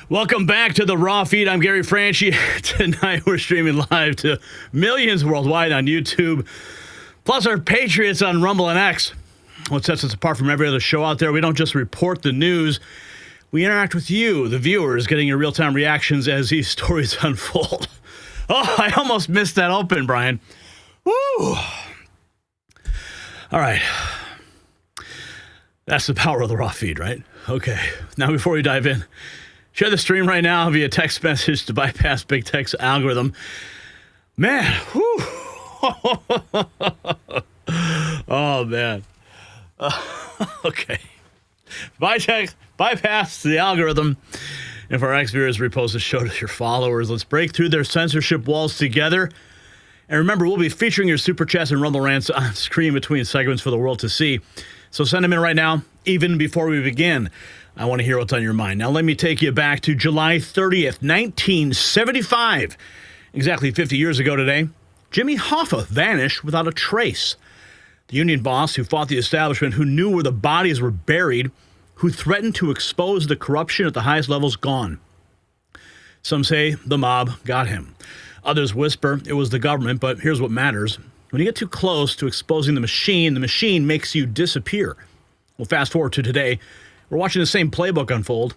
Welcome back to the Raw Feed. I'm Gary Franchi. Tonight we're streaming live to millions worldwide on YouTube, plus our Patriots on Rumble and X. What sets us apart from every other show out there, we don't just report the news, we interact with you, the viewers, getting your real-time reactions as these stories unfold. Oh, I almost missed that open, Brian. Woo! All right. That's the power of the Raw Feed, right? Okay. Now, before we dive in, share the stream right now via text message to bypass big tech's algorithm. Man, whew. Oh, man. Okay. Bypass the algorithm. And for our ex-viewers, repost the show to your followers. Let's break through their censorship walls together. And remember, we'll be featuring your super chats and Rumble rants on screen between segments for the world to see. So send them in right now, even before we begin. I want to hear what's on your mind. Now, let me take you back to July 30th, 1975. Exactly 50 years ago today, Jimmy Hoffa vanished without a trace. The union boss who fought the establishment, who knew where the bodies were buried, who threatened to expose the corruption at the highest levels, gone. Some say the mob got him. Others whisper it was the government, but here's what matters. When you get too close to exposing the machine makes you disappear. Well, fast forward to today. We're watching the same playbook unfold,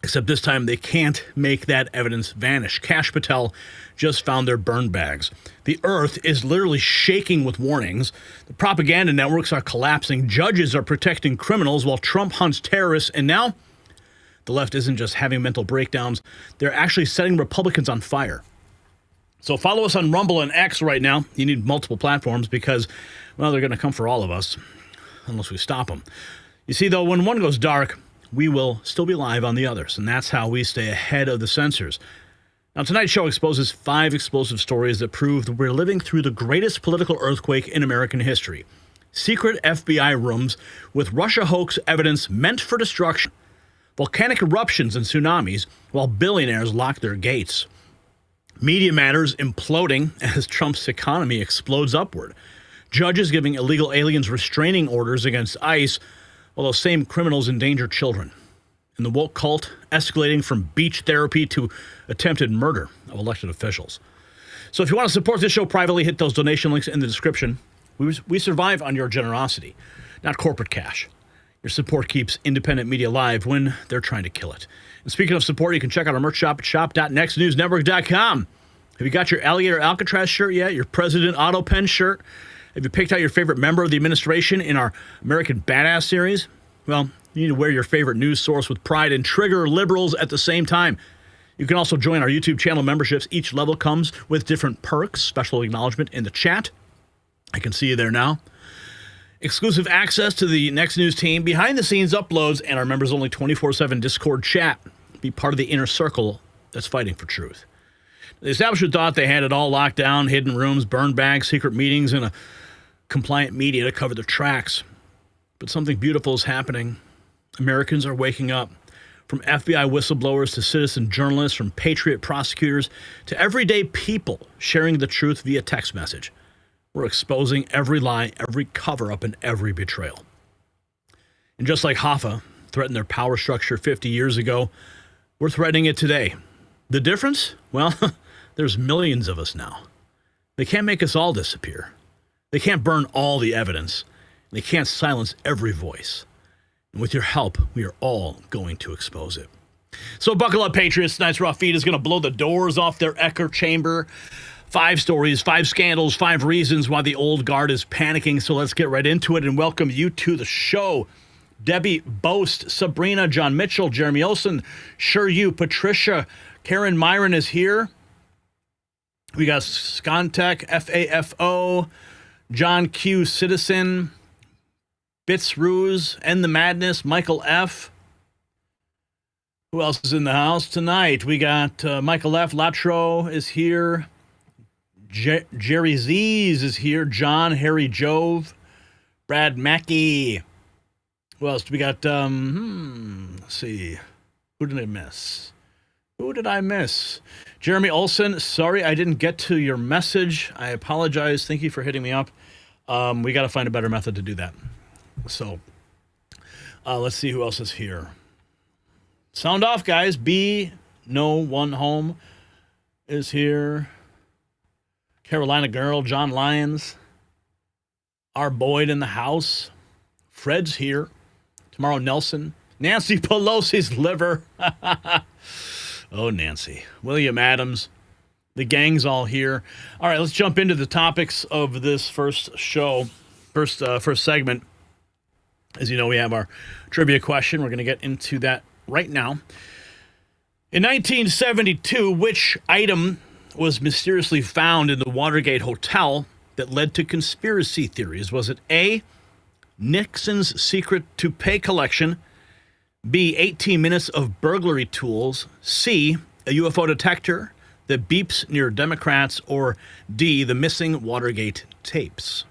except this time they can't make that evidence vanish. Kash Patel just found their burn bags. The earth is literally shaking with warnings. The propaganda networks are collapsing. Judges are protecting criminals while Trump hunts terrorists. And now the left isn't just having mental breakdowns. They're actually setting Republicans on fire. So follow us on Rumble and X right now. You need multiple platforms because, well, they're going to come for all of us unless we stop them. You see, though, when one goes dark, we will still be live on the others, and that's how we stay ahead of the censors. Now, tonight's show exposes 5 explosive stories that prove that we're living through the greatest political earthquake in American history. Secret FBI rooms with Russia hoax evidence meant for destruction. Volcanic eruptions and tsunamis while billionaires lock their gates. Media matters imploding as Trump's economy explodes upward. Judges giving illegal aliens restraining orders against ICE, while those same criminals endanger children. And the woke cult escalating from beach therapy to attempted murder of elected officials. So if you want to support this show privately, hit those donation links in the description. We survive on your generosity, not corporate cash. Your support keeps independent media alive when they're trying to kill it. And speaking of support, you can check out our merch shop at shop.nextnewsnetwork.com. Have you got your Alligator Alcatraz shirt yet? Your President Auto Pen shirt? Have you picked out your favorite member of the administration in our American Badass series? Well, you need to wear your favorite news source with pride and trigger liberals at the same time. You can also join our YouTube channel memberships. Each level comes with different perks, special acknowledgement in the chat. I can see you there now. Exclusive access to the Next News team, behind-the-scenes uploads, and our members-only 24/7 Discord chat. Be part of the inner circle that's fighting for truth. The establishment thought they had it all locked down, hidden rooms, burn bags, secret meetings, and a compliant media to cover their tracks. But something beautiful is happening. Americans are waking up. From FBI whistleblowers to citizen journalists, from patriot prosecutors to everyday people sharing the truth via text message. We're exposing every lie, every cover-up, and every betrayal. And just like Hoffa threatened their power structure 50 years ago, we're threatening it today. The difference? Well, there's millions of us now. They can't make us all disappear. They can't burn all the evidence. They can't silence every voice. And with your help, we are all going to expose it. So buckle up, Patriots. Tonight's Raw Feed is going to blow the doors off their echo chamber. 5 stories, 5 scandals, 5 reasons why the old guard is panicking. So let's get right into it and welcome you to the show. Debbie Boast, Sabrina, John Mitchell, Jeremy Olson, Sure You, Patricia, Karen Myron is here. We got Skontek, FAFO, John Q, Citizen, Bits Ruse, End the Madness, Michael F. Who else is in the house tonight? We got Michael F. Latro is here. Jerry Z's is here. John, Harry Jove, Brad Mackey. Who else do we got? Let's see. Who did I miss? Jeremy Olson, sorry I didn't get to your message. I apologize. Thank you for hitting me up. We got to find a better method to do that. So let's see who else is here. Sound off, guys. B, no one home is here. Carolina Girl, John Lyons. Our Boyd in the house. Fred's here. Tomorrow, Nelson. Nancy Pelosi's liver. Oh, Nancy. William Adams. The gang's all here. All right, let's jump into the topics of this first segment. As you know, we have our trivia question. We're going to get into that right now. In 1972, which item was mysteriously found in the Watergate Hotel that led to conspiracy theories? Was it A, Nixon's secret toupee collection, B, 18 minutes of burglary tools, C, a UFO detector that beeps near Democrats, or D, the missing Watergate tapes?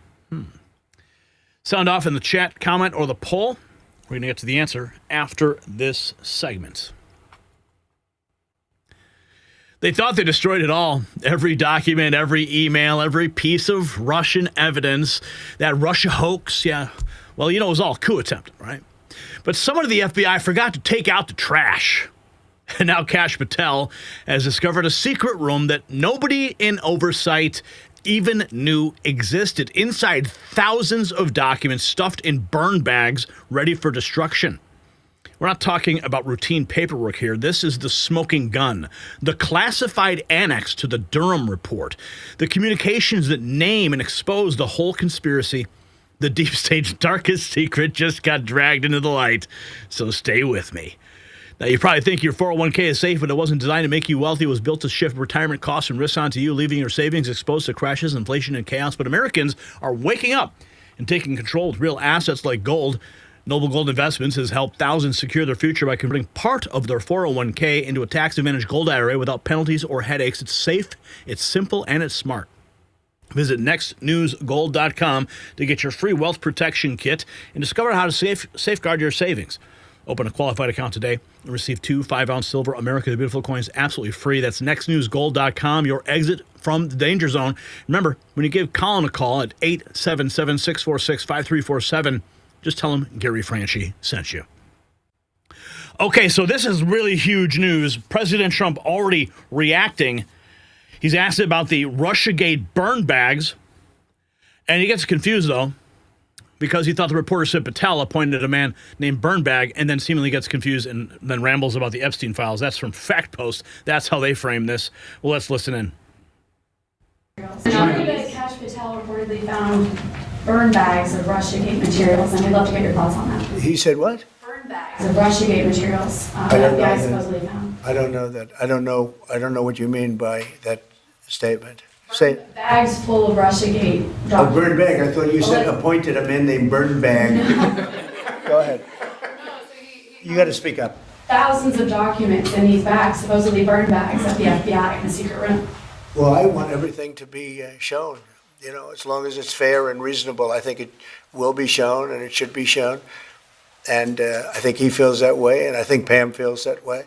Sound off in the chat, comment, or the poll. We're going to get to the answer after this segment. They thought they destroyed it all. Every document, every email, every piece of Russian evidence, that Russia hoax. Yeah, well, you know, it was all a coup attempt, right? But someone at the FBI forgot to take out the trash. And now Kash Patel has discovered a secret room that nobody in oversight even knew existed. Inside, thousands of documents stuffed in burn bags ready for destruction. We're not talking about routine paperwork here. This is the smoking gun, the classified annex to the Durham Report, the communications that name and expose the whole conspiracy. The deep state's darkest secret just got dragged into the light, so stay with me. Now, you probably think your 401k is safe, but it wasn't designed to make you wealthy. It was built to shift retirement costs and risks onto you, leaving your savings exposed to crashes, inflation, and chaos. But Americans are waking up and taking control with real assets like gold. Noble Gold Investments has helped thousands secure their future by converting part of their 401k into a tax-advantaged gold IRA without penalties or headaches. It's safe, it's simple, and it's smart. Visit nextnewsgold.com to get your free wealth protection kit and discover how to safeguard your savings. Open a qualified account today and receive 2 5-ounce silver America the Beautiful coins absolutely free. That's nextnewsgold.com, your exit from the danger zone. Remember, when you give Colin a call at 877-646-5347, just tell him Gary Franchi sent you. Okay, so this is really huge news. President Trump already reacting. He's asked about the Russiagate burn bags, and he gets confused, though, because he thought the reporter said Patel appointed a man named Burnbag, and then seemingly gets confused and then rambles about the Epstein files. That's from Fact Post. That's how they frame this. Well, let's listen in. That Kash Patel reportedly found burn bags of Russiagate materials, and I'd love to get your thoughts on that. He said what? Burn bags of Russiagate materials that FBI supposedly found. I don't know that. I don't know what you mean by that statement. Say bags full of Russiagate documents. Oh, Burnbag. I thought you said appointed a man named Burnbag. Go ahead. You got to speak up. Thousands of documents in these bags, supposedly burn bags at the FBI in a secret room. Well, I want everything to be shown. You know, as long as it's fair and reasonable, I think it will be shown and it should be shown. And I think he feels that way, and I think Pam feels that way.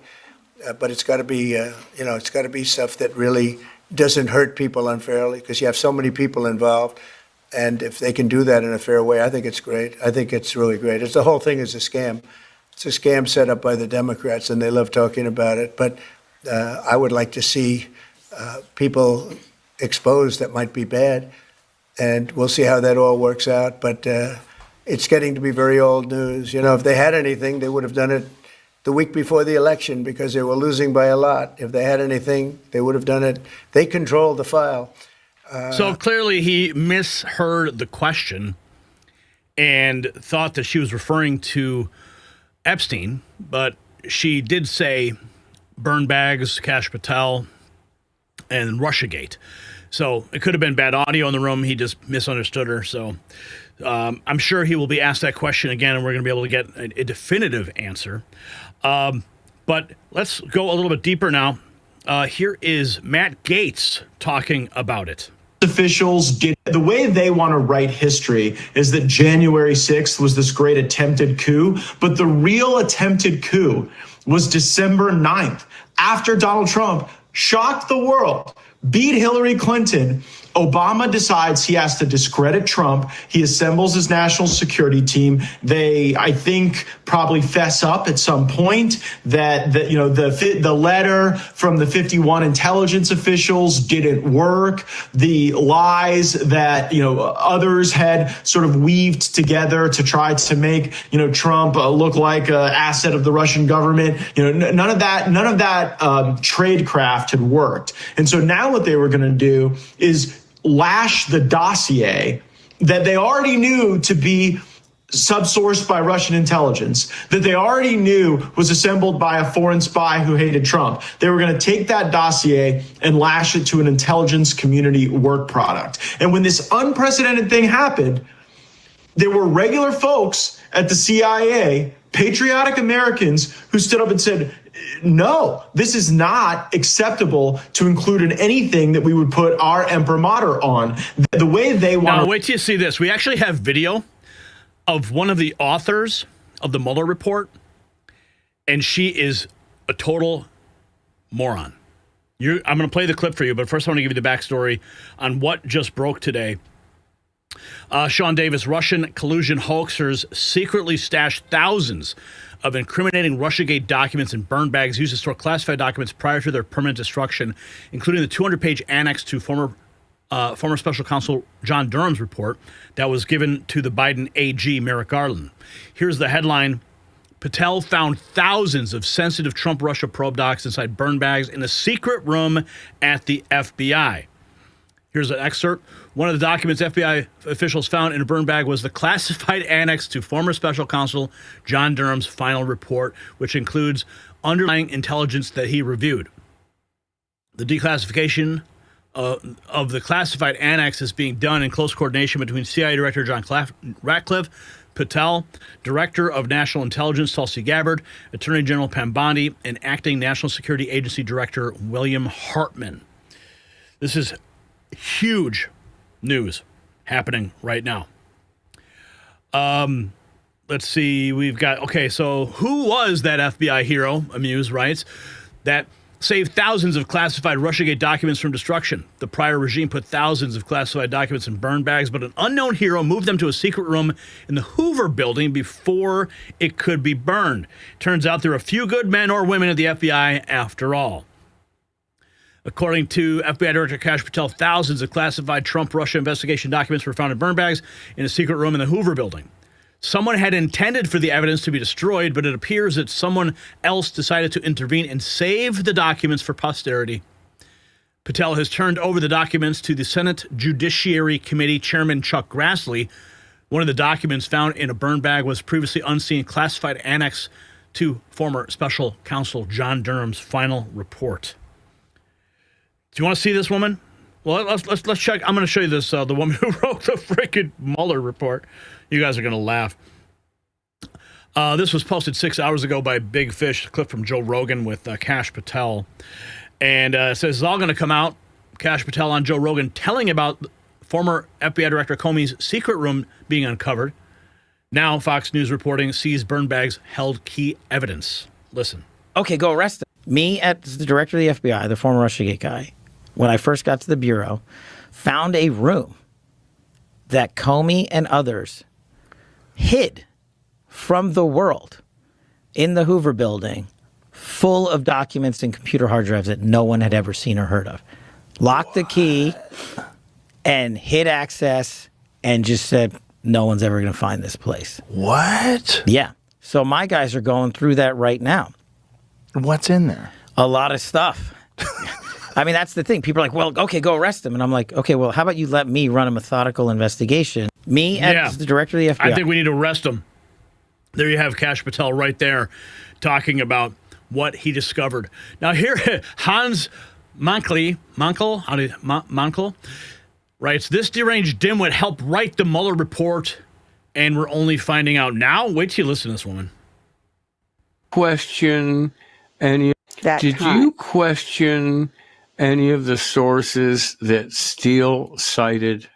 But it's got to be, it's got to be stuff that really doesn't hurt people unfairly, because you have so many people involved. And if they can do that in a fair way, I think it's great. I think it's really great. The whole thing is a scam. It's a scam set up by the Democrats, and they love talking about it. But I would like to see people exposed that might be bad, and we'll see how that all works out. But it's getting to be very old news. You know, if they had anything, they would have done it the week before the election, because they were losing by a lot. If they had anything, they would have done it. They controlled the file. So clearly he misheard the question and thought that she was referring to Epstein, but she did say burn bags, Kash Patel, and Russiagate. So it could have been bad audio in the room. He just misunderstood her. So I'm sure he will be asked that question again, and we're going to be able to get a definitive answer. But let's go a little bit deeper now. Here is Matt Gaetz talking about it. Officials did the way they want to write history is that January 6th was this great attempted coup, but the real attempted coup was December 9th, after Donald Trump shocked the world, beat Hillary Clinton, Obama decides he has to discredit Trump. He assembles his national security team. They, I think, probably fess up at some point that the letter from the 51 intelligence officials didn't work. The lies that others had sort of weaved together to try to make Trump look like an asset of the Russian government. None of that tradecraft had worked. And so now what they were going to do is lash the dossier that they already knew to be subsourced by Russian intelligence, that they already knew was assembled by a foreign spy who hated Trump. They were going to take that dossier and lash it to an intelligence community work product. And when this unprecedented thing happened, there were regular folks at the CIA, patriotic Americans, who stood up and said, no, this is not acceptable to include in anything that we would put our imprimatur on. The way they want. Now, wait till you see this. We actually have video of one of the authors of the Mueller report, and she is a total moron. I'm going to play the clip for you, but first I want to give you the backstory on what just broke today. Sean Davis, Russian collusion hoaxers secretly stashed thousands of incriminating Russiagate documents in burn bags used to store classified documents prior to their permanent destruction, including the 200-page annex to former special counsel John Durham's report that was given to the Biden AG, Merrick Garland. Here's the headline. Patel found thousands of sensitive Trump-Russia probe docs inside burn bags in a secret room at the FBI. Here's an excerpt. One of the documents FBI officials found in a burn bag was the classified annex to former special counsel John Durham's final report, which includes underlying intelligence that he reviewed. The declassification of the classified annex is being done in close coordination between CIA Director John Ratcliffe, Patel, Director of National Intelligence Tulsi Gabbard, Attorney General Pam Bondi, and Acting National Security Agency Director William Hartman. This is huge news happening right now. Let's see. We've got, okay, so who was that FBI hero, Amuse writes, that saved thousands of classified Russiagate documents from destruction? The prior regime put thousands of classified documents in burn bags, but an unknown hero moved them to a secret room in the Hoover building before it could be burned. Turns out there are a few good men or women at the FBI after all. According to FBI Director Kash Patel, thousands of classified Trump-Russia investigation documents were found in burn bags in a secret room in the Hoover building. Someone had intended for the evidence to be destroyed, but it appears that someone else decided to intervene and save the documents for posterity. Patel has turned over the documents to the Senate Judiciary Committee Chairman Chuck Grassley. One of the documents found in a burn bag was previously unseen classified annex to former special counsel John Durham's final report. Do you want to see this woman? Well, let's check. I'm going to show you this. The woman who wrote the freaking Mueller report. You guys are going to laugh. This was posted 6 hours ago by Big Fish, a clip from Joe Rogan with Kash Patel. And it says it's all going to come out. Kash Patel on Joe Rogan telling about former FBI Director Comey's secret room being uncovered. Now Fox News reporting sees burn bags held key evidence. Listen. Okay, go arrest him. Me, as the director of the FBI, the former Russiagate guy, when I first got to the Bureau, found a room that Comey and others hid from the world in the Hoover building, full of documents and computer hard drives that no one had ever seen or heard of. Locked the key and hid access and just said, no one's ever going to find this place. What? Yeah. So my guys are going through that right now. What's in there? A lot of stuff. I mean, that's the thing. People are like, well, okay, go arrest him. And I'm like, okay, well, how about you let me run a methodical investigation? Me as the director of the FBI. I think we need to arrest him. There you have Kash Patel right there talking about what he discovered. Now here, Hans Mankel writes, this deranged dimwit helped write the Mueller report, and we're only finding out now. Wait till you listen to this woman. Question any? Did you question any of the sources that Steele cited?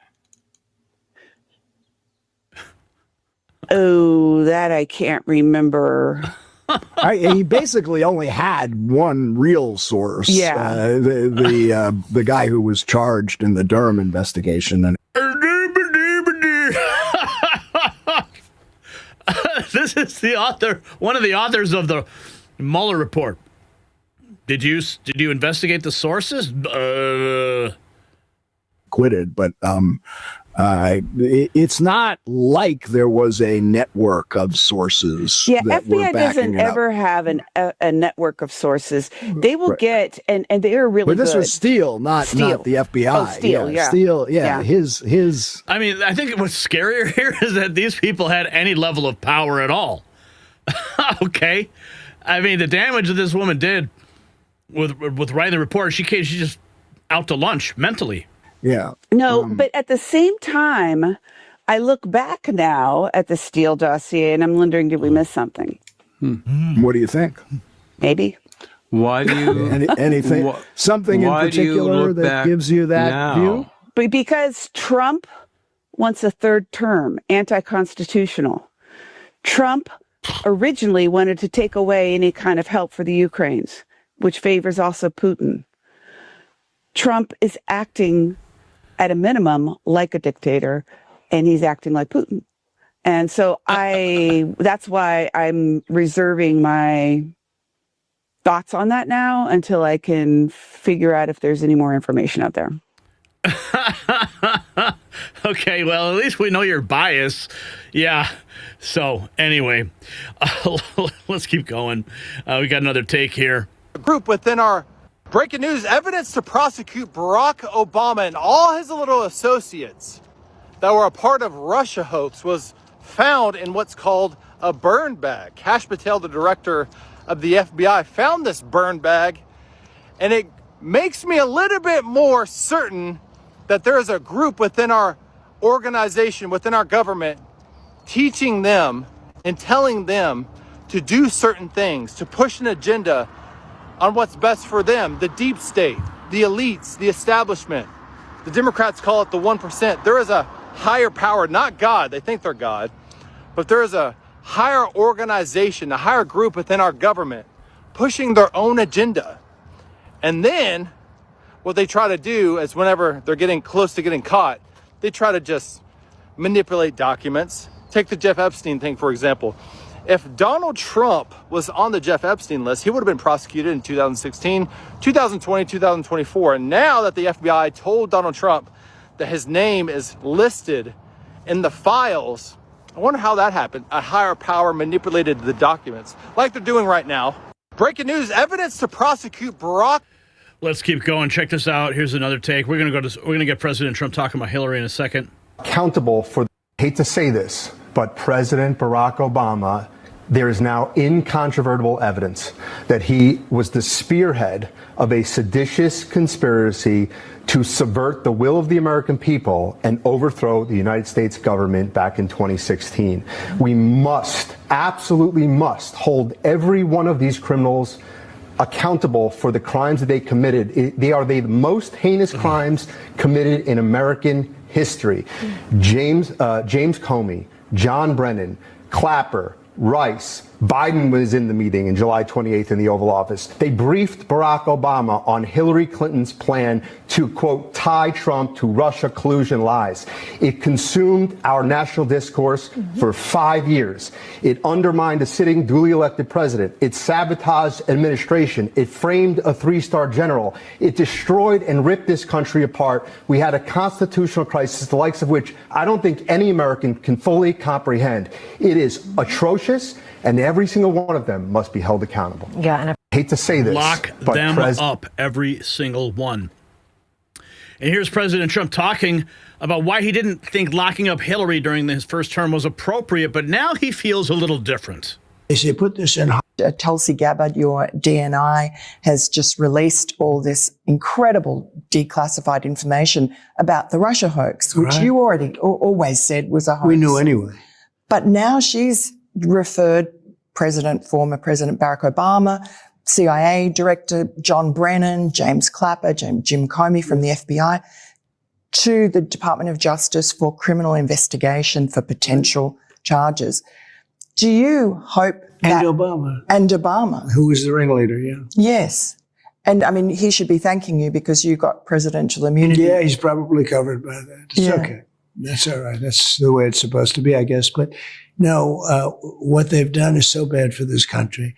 Oh, that I can't remember. He basically only had one real source. Yeah. The guy who was charged in the Durham investigation. And this is the author, one of the authors of the Mueller report. Did you investigate the sources? Acquitted, but it's not like there was a network of sources. Yeah, that were FBI backing doesn't it up. ever have a network of sources. They will get, and they are really But this good. was Steele, not the FBI. Oh, Steele, yeah. Steele, yeah. His. I mean, I think what's scarier here is that these people had any level of power at all. Okay, I mean, the damage that this woman did with writing the report, she's just out to lunch mentally. Yeah. No, but at the same time, I look back now at the Steele dossier, and I'm wondering, did we miss something? What do you think? Maybe. Why do you anything? Something in particular that gives you that view? But because Trump wants a third term, anti-constitutional. Trump originally wanted to take away any kind of help for the Ukraines, which favors also Putin. Trump is acting at a minimum like a dictator, and he's acting like Putin. And so that's why I'm reserving my thoughts on that now until I can figure out if there's any more information out there. Okay, well, at least we know your bias. Yeah. So, anyway, let's keep going. We got another take here. A group within our breaking news, evidence to prosecute Barack Obama and all his little associates that were a part of Russia hoax was found in what's called a burn bag. Kash Patel, the director of the FBI, found this burn bag, and it makes me a little bit more certain that there is a group within our organization, within our government, teaching them and telling them to do certain things, to push an agenda on what's best for them. The deep state, the elites, the establishment. The Democrats call it the 1%. There is a higher power, not God, they think they're God, but there is a higher organization, a higher group within our government pushing their own agenda. And then what they try to do is whenever they're getting close to getting caught, they try to just manipulate documents. Take the Jeff Epstein thing, for example. If Donald Trump was on the Jeff Epstein list, he would have been prosecuted in 2016, 2020, 2024. And now that the FBI told Donald Trump that his name is listed in the files, I wonder how that happened. A higher power manipulated the documents, like they're doing right now. Breaking news, evidence to prosecute Barack. Let's keep going. Check this out. Here's another take. We're gonna get President Trump talking about Hillary in a second. Accountable for, I hate to say this, but President Barack Obama, there is now incontrovertible evidence that he was the spearhead of a seditious conspiracy to subvert the will of the American people and overthrow the United States government back in 2016. We must, absolutely must, hold every one of these criminals accountable for the crimes that they committed. They are the most heinous crimes committed in American history. James Comey, John Brennan, Clapper, Rice, Biden was in the meeting in July 28th in the Oval Office. They briefed Barack Obama on Hillary Clinton's plan to, quote, tie Trump to Russia collusion lies. It consumed our national discourse for 5 years. It undermined a sitting duly elected president. It sabotaged administration. It framed a three-star general. It destroyed and ripped this country apart. We had a constitutional crisis, the likes of which I don't think any American can fully comprehend. It is atrocious, and every single one of them must be held accountable. Yeah, and I hate to say this, lock but them up, every single one. And here's President Trump talking about why he didn't think locking up Hillary during his first term was appropriate, but now he feels a little different. They say put this in. Tulsi Gabbard, your DNI, has just released all this incredible declassified information about the Russia hoax, which you already always said was a hoax. We knew anyway. But now she's referred former President Barack Obama, CIA Director John Brennan, James Clapper, Jim Comey from the FBI, to the Department of Justice for criminal investigation for potential charges. Do you hope that... And Obama. Who was the ringleader, yeah. Yes. And, I mean, he should be thanking you because you got presidential immunity. Yeah, he's probably covered by that. It's okay. That's all right. That's the way it's supposed to be, I guess. But no, what they've done is so bad for this country.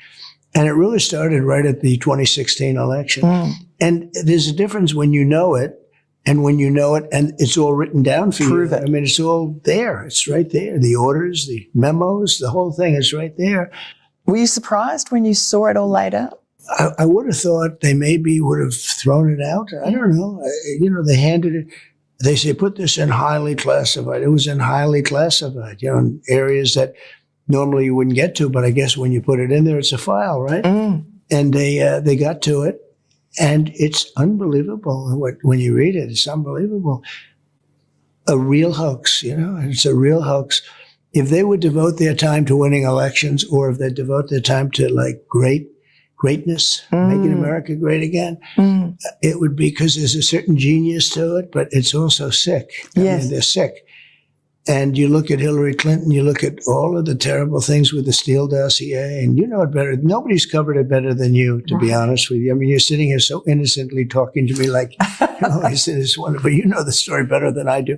And it really started right at the 2016 election. And there's a difference when you know it and when you know it and it's all written down for Prove you. it. I mean, it's all there. It's right there. The orders, the memos, the whole thing is right there. Were you surprised when you saw it all laid out? I would have thought they maybe would have thrown it out. I don't know. They handed it. They say, put this in highly classified. It was in highly classified, in areas that normally you wouldn't get to. But I guess when you put it in there, it's a file, right? And they got to it. And it's unbelievable. When you read it, it's unbelievable. A real hoax, it's a real hoax. If they would devote their time to winning elections or if they devote their time to greatness, making America great again, it would be because there's a certain genius to it, but it's also sick. I mean, they're sick. And you look at Hillary Clinton, you look at all of the terrible things with the Steele dossier, and you know it better. Nobody's covered it better than you, to be honest with you. I mean, you're sitting here so innocently talking to me like, it's wonderful. You know the story better than I do.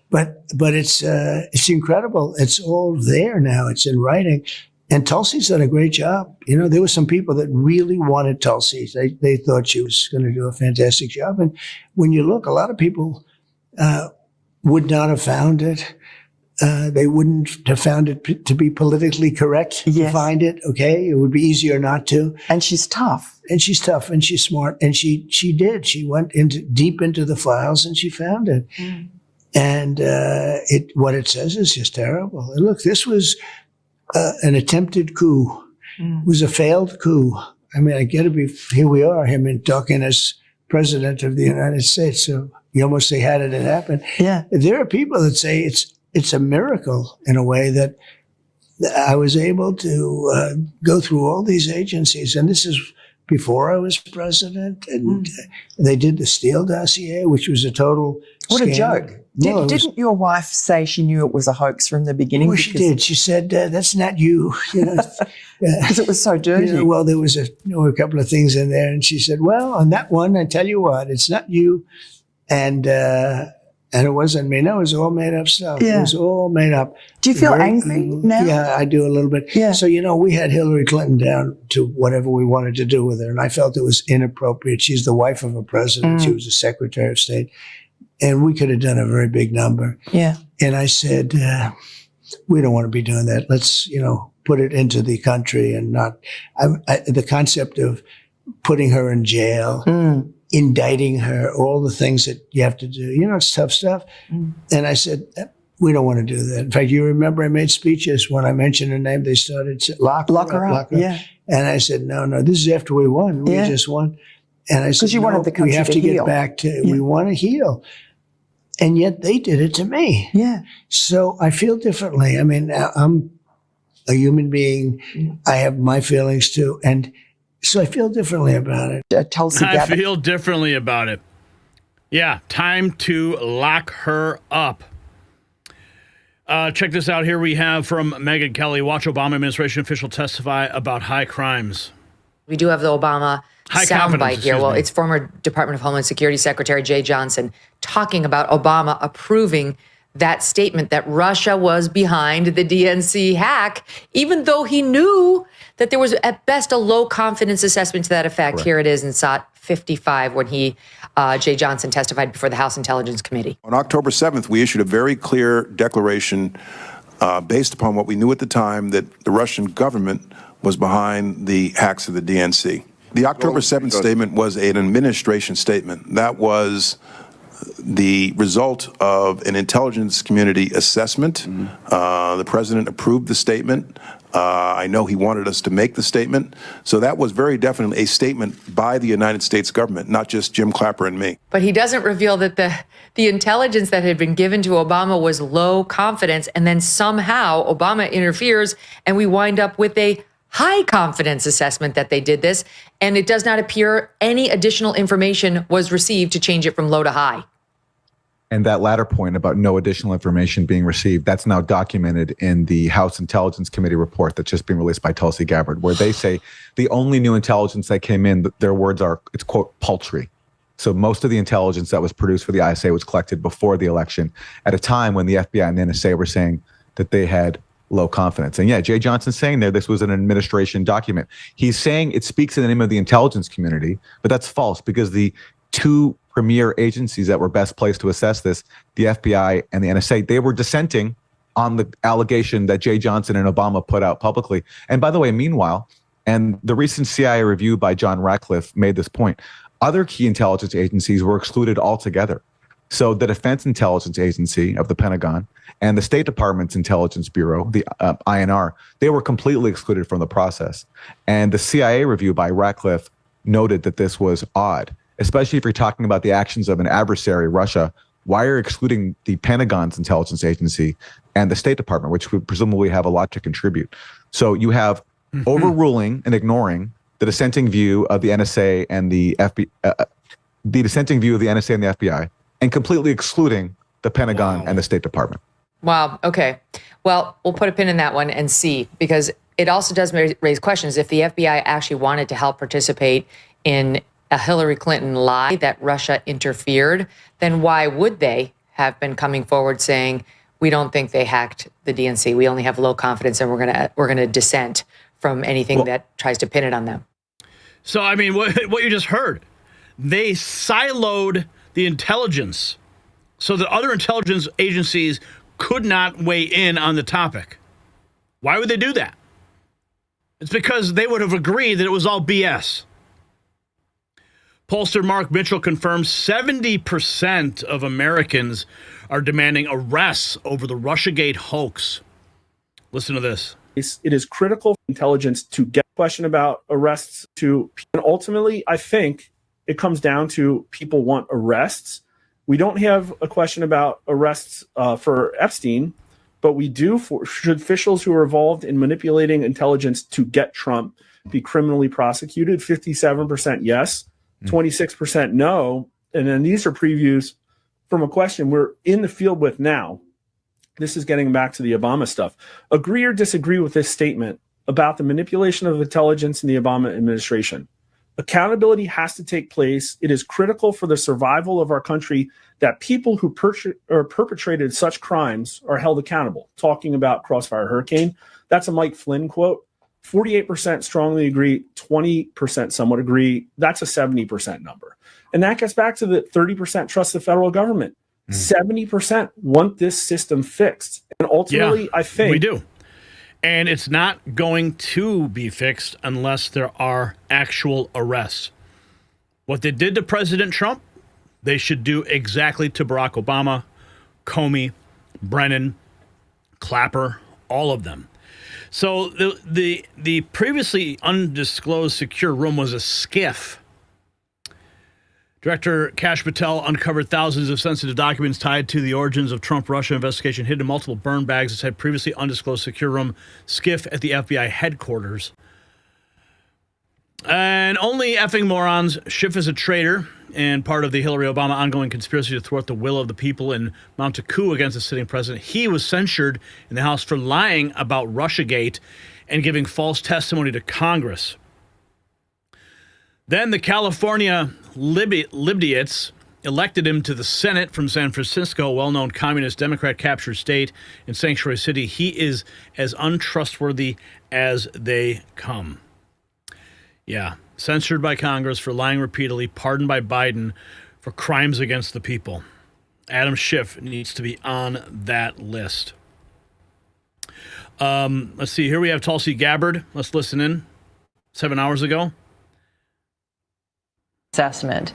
But it's incredible. It's all there now. It's in writing. And Tulsi's done a great job. There were some people that really wanted Tulsi. They thought she was going to do a fantastic job. And when you look, a lot of people would not have found it. They wouldn't have found it to be politically correct to find it. Okay, it would be easier not to. And she's tough. And she's tough, and she's smart, and she did. She went deep into the files, and she found it. And what it says is just terrible. And look, this was an attempted coup. It was a failed coup. I mean, I get to be, here we are, him talking as president of the United States. So you almost say, how did it happen? Yeah. There are people that say it's a miracle in a way that I was able to go through all these agencies. And this is before I was president. And they did the Steele dossier, which was a total What scam. a joke. Didn't your wife say she knew it was a hoax from the beginning? Well, she did. She said, that's not you. Because it was so dirty. Well, there was a couple of things in there. And she said, well, on that one, I tell you what, it's not you. And it wasn't me. No, it was all made up stuff. Yeah. It was all made up. Do you feel angry now? Yeah, I do a little bit. Yeah. So, we had Hillary Clinton down to whatever we wanted to do with her. And I felt it was inappropriate. She's the wife of a president. She was a Secretary of State. And we could have done a very big number. Yeah. And I said, we don't want to be doing that. Let's, put it into the country and not the concept of putting her in jail, indicting her, all the things that you have to do. It's tough stuff. And I said, we don't want to do that. In fact, you remember I made speeches when I mentioned her name. They started lock her up. Yeah. And I said, no, this is after we won. We just won. And I said, you wanted the country we have to heal. get back to, we want to heal. And yet they did it to me. Yeah. So I feel differently. I mean, I'm a human being. I have my feelings too. And so I feel differently about it. Tulsi Gabbard. I feel differently about it. Yeah, time to lock her up. Check this out here. We have from Megyn Kelly. Watch Obama administration official testify about high crimes. We do have the Obama soundbite here. Well, it's former Department of Homeland Security Secretary Jay Johnson talking about Obama approving that statement that Russia was behind the DNC hack, even though he knew that there was at best a low confidence assessment to that effect. Correct. Here it is in SOT 55 when Jay Johnson testified before the House Intelligence Committee. On October 7th, we issued a very clear declaration based upon what we knew at the time, that the Russian government was behind the hacks of the DNC. The October 7th statement was an administration statement. That was the result of an intelligence community assessment. The president approved the statement. I know he wanted us to make the statement. So that was very definitely a statement by the United States government, not just Jim Clapper and me. But he doesn't reveal that the intelligence that had been given to Obama was low confidence, and then somehow Obama interferes and we wind up with a high confidence assessment that they did this, and it does not appear any additional information was received to change it from low to high. And that latter point about no additional information being received, that's now documented in the House Intelligence Committee report that's just been released by Tulsi Gabbard, where they say the only new intelligence that came in, their words are, it's quote, paltry. So most of the intelligence that was produced for the ISA was collected before the election at a time when the FBI and the NSA were saying that they had low confidence. And yeah, Jay Johnson's saying there this was an administration document. He's saying it speaks in the name of the intelligence community, but that's false because the two premier agencies that were best placed to assess this, the FBI and the NSA, they were dissenting on the allegation that Jay Johnson and Obama put out publicly. And by the way, meanwhile, and the recent CIA review by John Ratcliffe made this point, other key intelligence agencies were excluded altogether. So the Defense Intelligence Agency of the Pentagon and the State Department's Intelligence Bureau, the INR, they were completely excluded from the process. And the CIA review by Ratcliffe noted that this was odd, especially if you're talking about the actions of an adversary, Russia. Why are you excluding the Pentagon's intelligence agency and the State Department, which would presumably have a lot to contribute? So you have overruling and ignoring the dissenting view of the NSA and the FBI, the dissenting view of the NSA and the FBI, and completely excluding the Pentagon and the State Department. Wow. Okay. Well, we'll put a pin in that one and see, because it also does raise questions. If the FBI actually wanted to help participate in a Hillary Clinton lie that Russia interfered, then why would they have been coming forward saying, we don't think they hacked the DNC. We only have low confidence and we're gonna dissent from anything that tries to pin it on them. So, I mean, what you just heard, they siloed the intelligence so that other intelligence agencies could not weigh in on the topic. Why would they do that? It's because they would have agreed that it was all BS. Pollster Mark Mitchell confirms 70% of Americans are demanding arrests over the Russiagate hoax. Listen to this. It is critical for intelligence to get a question about arrests to, and ultimately, I think it comes down to people want arrests. We don't have a question about arrests for Epstein, but we do for should officials who are involved in manipulating intelligence to get Trump be criminally prosecuted. 57% yes, 26% no. And then these are previews from a question we're in the field with now. This is getting back to the Obama stuff. Agree or disagree with this statement about the manipulation of intelligence in the Obama administration? Accountability has to take place. It is critical for the survival of our country that people who perpetrated such crimes are held accountable. Talking about Crossfire Hurricane, that's a Mike Flynn quote. 48% strongly agree, 20% somewhat agree. That's a 70% number. And that gets back to the 30% trust the federal government. 70% want this system fixed. And ultimately, I think we do. And it's not going to be fixed unless there are actual arrests. What they did to President Trump, they should do exactly to Barack Obama, Comey, Brennan, Clapper, all of them. So the previously undisclosed secure room was a Schiff. Director Kash Patel uncovered thousands of sensitive documents tied to the origins of Trump-Russia investigation hidden in multiple burn bags inside previously undisclosed secure room Schiff at the FBI headquarters. And only effing morons. Schiff is a traitor and part of the Hillary Obama ongoing conspiracy to thwart the will of the people and mount a coup against the sitting president. He was censured in the House for lying about Russiagate and giving false testimony to Congress. Then the California Libdieits elected him to the Senate from San Francisco, a well-known communist Democrat captured state in Sanctuary City. He is as untrustworthy as they come. Yeah, censured by Congress for lying repeatedly, pardoned by Biden for crimes against the people. Adam Schiff needs to be on that list. Let's see, here we have Tulsi Gabbard. Let's listen in. 7 hours ago. Assessment.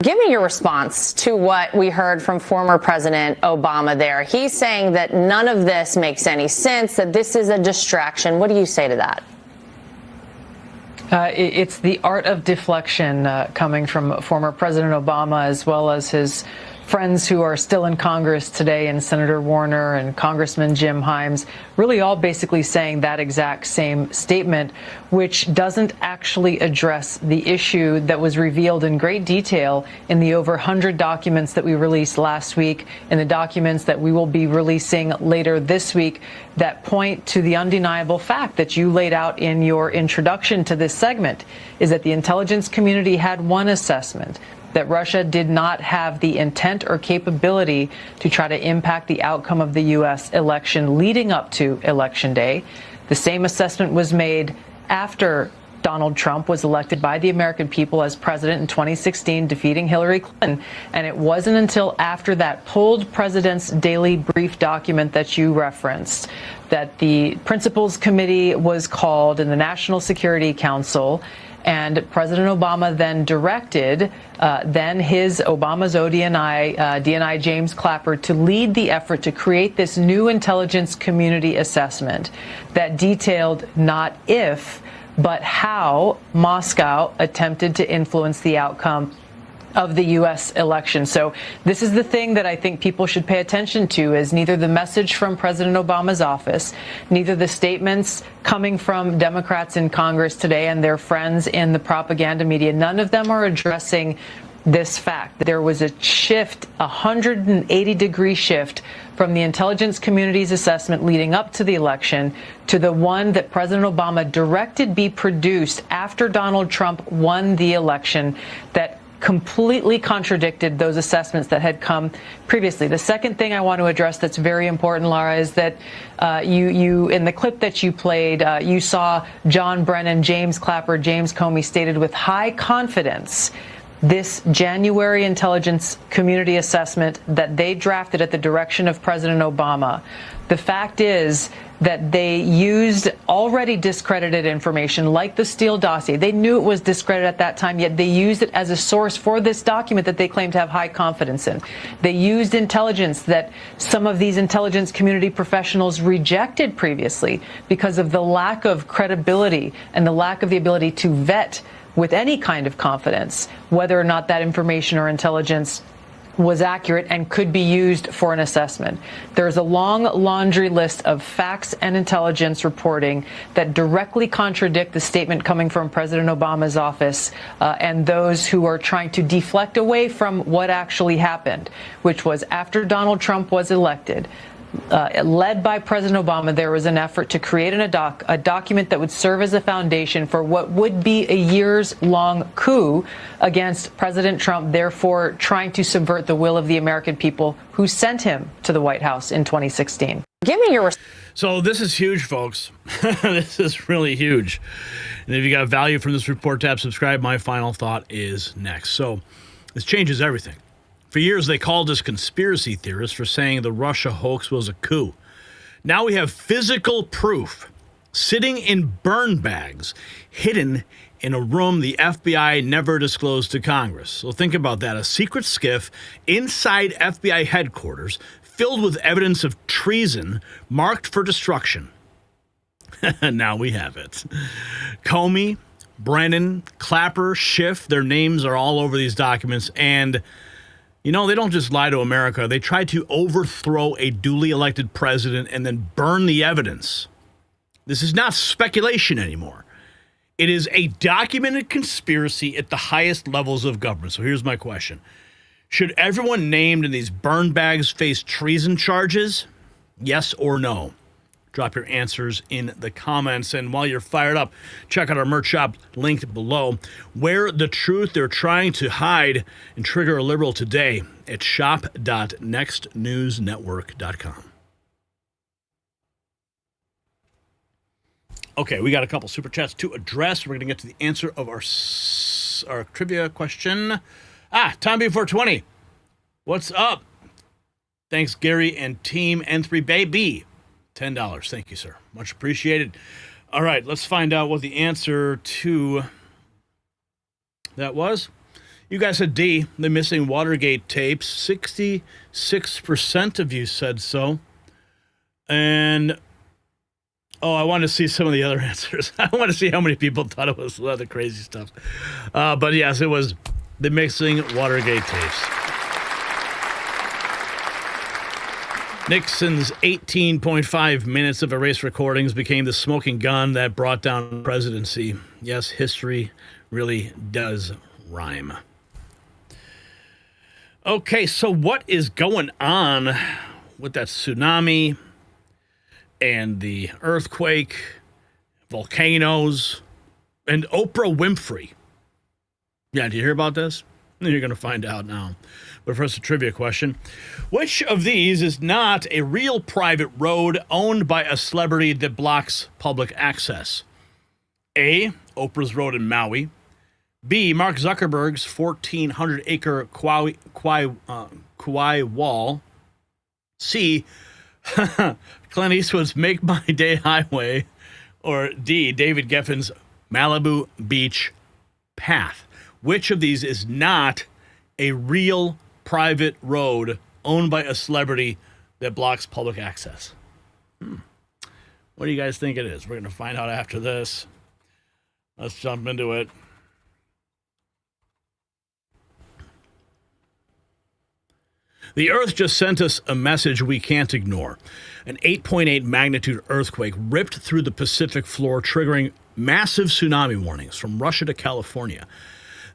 Give me your response to what we heard from former President Obama there. He's saying that none of this makes any sense, that this is a distraction. What do you say to that? It's the art of deflection coming from former President Obama as well as his friends who are still in Congress today, and Senator Warner and Congressman Jim Himes, really all basically saying that exact same statement, which doesn't actually address the issue that was revealed in great detail in the over 100 documents that we released last week, and the documents that we will be releasing later this week that point to the undeniable fact that you laid out in your introduction to this segment, is that the intelligence community had one assessment, that Russia did not have the intent or capability to try to impact the outcome of the U.S. election leading up to Election Day. The same assessment was made after Donald Trump was elected by the American people as president in 2016, defeating Hillary Clinton. And it wasn't until after that pulled President's Daily Brief document that you referenced that the Principals Committee was called in the National Security Council. And President Obama then directed Obama's DNI James Clapper to lead the effort to create this new intelligence community assessment that detailed not if, but how Moscow attempted to influence the outcome of the U.S. election. So this is the thing that I think people should pay attention to, is neither the message from President Obama's office, neither the statements coming from Democrats in Congress today and their friends in the propaganda media. None of them are addressing this fact. There was a shift, a 180-degree shift from the intelligence community's assessment leading up to the election to the one that President Obama directed be produced after Donald Trump won the election, that completely contradicted those assessments that had come previously. The second thing I want to address that's very important, Laura, is that you in the clip that you played, you saw John Brennan, James Clapper, James Comey stated with high confidence this January intelligence community assessment that they drafted at the direction of President Obama. The fact is that they used already discredited information like the Steele dossier. They knew it was discredited at that time, yet they used it as a source for this document that they claim to have high confidence in. They used intelligence that some of these intelligence community professionals rejected previously because of the lack of credibility and the lack of the ability to vet with any kind of confidence whether or not that information or intelligence was accurate and could be used for an assessment. There's a long laundry list of facts and intelligence reporting that directly contradict the statement coming from President Obama's office and those who are trying to deflect away from what actually happened, which was after Donald Trump was elected, led by President Obama, there was an effort to create a document that would serve as a foundation for what would be a years-long coup against President Trump, therefore trying to subvert the will of the American people who sent him to the White House in 2016. Give me your... So this is huge, folks. This is really huge. And if you got value from this report, tab, subscribe. My final thought is next. So this changes everything. For years, they called us conspiracy theorists for saying the Russia hoax was a coup. Now we have physical proof sitting in burn bags, hidden in a room the FBI never disclosed to Congress. So think about that. A secret skiff inside FBI headquarters filled with evidence of treason marked for destruction. Now we have it. Comey, Brennan, Clapper, Schiff, their names are all over these documents. And you know, they don't just lie to America. They try to overthrow a duly elected president and then burn the evidence. This is not speculation anymore. It is a documented conspiracy at the highest levels of government. So here's my question. Should everyone named in these burn bags face treason charges? Yes or no? Drop your answers in the comments. And while you're fired up, check out our merch shop linked below. Wear the truth they're trying to hide and trigger a liberal today at shop.nextnewsnetwork.com. Okay, we got a couple super chats to address. We're going to get to the answer of our trivia question. Time before 20. What's up? Thanks, Gary and Team N3 Baby. $10. Thank you, sir. Much appreciated. All right, let's find out what the answer to that was. You guys said D, the missing Watergate tapes. 66% of you said so. And, I want to see some of the other answers. I want to see how many people thought it was other crazy stuff. But yes, it was the missing Watergate tapes. Nixon's 18.5 minutes of erased recordings became the smoking gun that brought down the presidency. Yes, history really does rhyme. Okay, so what is going on with that tsunami and the earthquake, volcanoes, and Oprah Winfrey? Yeah, do you hear about this? You're going to find out now. But first, a trivia question. Which of these is not a real private road owned by a celebrity that blocks public access? A, Oprah's road in Maui. B, Mark Zuckerberg's 1,400-acre Kauai wall. C, Clint Eastwood's Make My Day Highway. Or D, David Geffen's Malibu Beach Path. Which of these is not a real private road owned by a celebrity that blocks public access? What do you guys think it is? We're going to find out after this. Let's jump into it. The Earth just sent us a message we can't ignore. An 8.8 magnitude earthquake ripped through the Pacific floor, triggering massive tsunami warnings from Russia to California.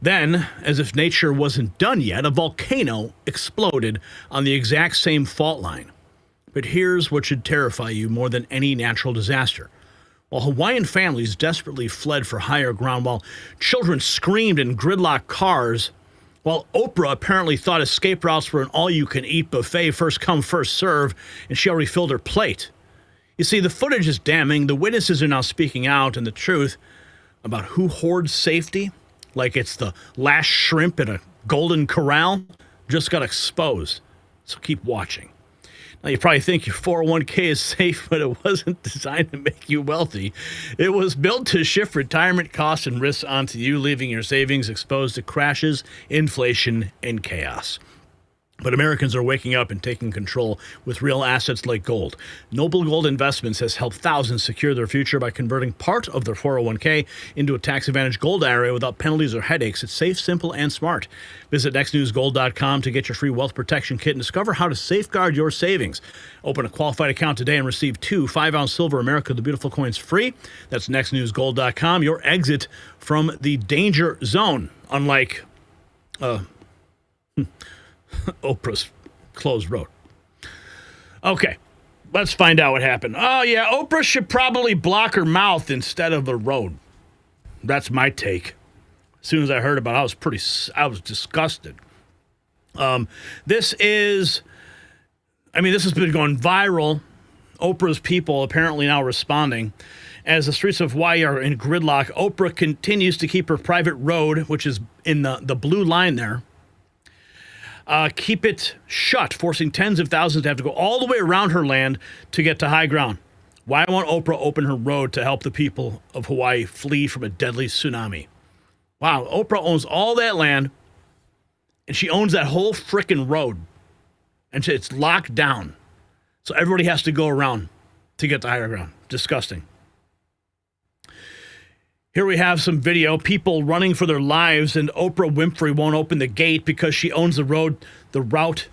Then, as if nature wasn't done yet, a volcano exploded on the exact same fault line. But here's what should terrify you more than any natural disaster. While Hawaiian families desperately fled for higher ground, while children screamed in gridlock cars, while Oprah apparently thought escape routes were an all-you-can-eat buffet, first come, first serve, and she already filled her plate. You see, the footage is damning, the witnesses are now speaking out, and the truth about who hoards safety, like it's the last shrimp in a golden corral, just got exposed. So keep watching. Now, you probably think your 401k is safe, but it wasn't designed to make you wealthy. It was built to shift retirement costs and risks onto you, leaving your savings exposed to crashes, inflation, and chaos. But Americans are waking up and taking control with real assets like gold. Noble Gold Investments has helped thousands secure their future by converting part of their 401k into a tax-advantaged gold IRA without penalties or headaches. It's safe, simple, and smart. Visit nextnewsgold.com to get your free wealth protection kit and discover how to safeguard your savings. Open a qualified account today and receive 2 5-ounce silver America the Beautiful coins free. That's nextnewsgold.com, your exit from the danger zone. Unlike Oprah's closed road. Okay, let's find out what happened. Oh, yeah, Oprah should probably block her mouth instead of a road. That's my take. As soon as I heard about it, I was disgusted. This has been going viral. Oprah's people apparently now responding. As the streets of Hawaii are in gridlock, Oprah continues to keep her private road, which is in the blue line there, keep it shut, forcing tens of thousands to have to go all the way around her land to get to high ground. Why won't Oprah open her road to help the people of Hawaii flee from a deadly tsunami? Wow, Oprah owns all that land, and she owns that whole frickin' road, and it's locked down. So everybody has to go around to get to higher ground. Disgusting. Here we have some video, people running for their lives, and Oprah Winfrey won't open the gate because she owns the road, the route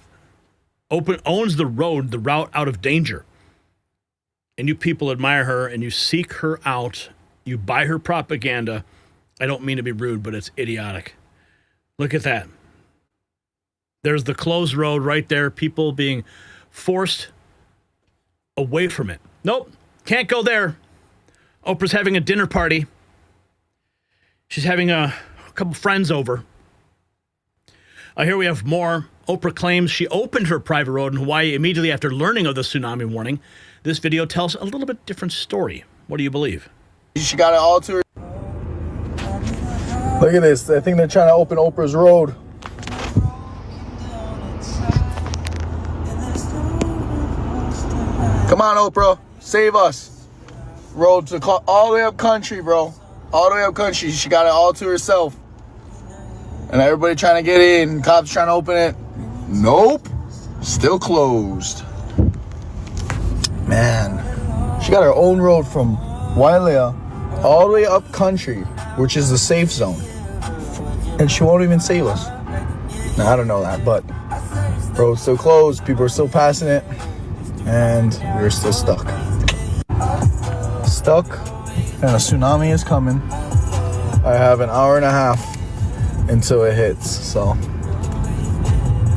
out of danger. And you people admire her, and you seek her out. You buy her propaganda. I don't mean to be rude, but it's idiotic. Look at that. There's the closed road right there, people being forced away from it. Nope, can't go there. Oprah's having a dinner party. She's having a couple friends over. Here we have more. Oprah claims she opened her private road in Hawaii immediately after learning of the tsunami warning. This video tells a little bit different story. What do you believe? She got it all to her. Look at this. I think they're trying to open Oprah's road. Come on, Oprah. Save us. Road to all the way up country, bro. All the way up country. She got it all to herself. And everybody trying to get in. Cops trying to open it. Nope. Still closed. Man. She got her own road from Wailea all the way up country, which is the safe zone. And she won't even save us. Now, I don't know that, but road's still closed. People are still passing it. and we're still stuck. Stuck, and a tsunami is coming. I have an hour and a half until it hits, so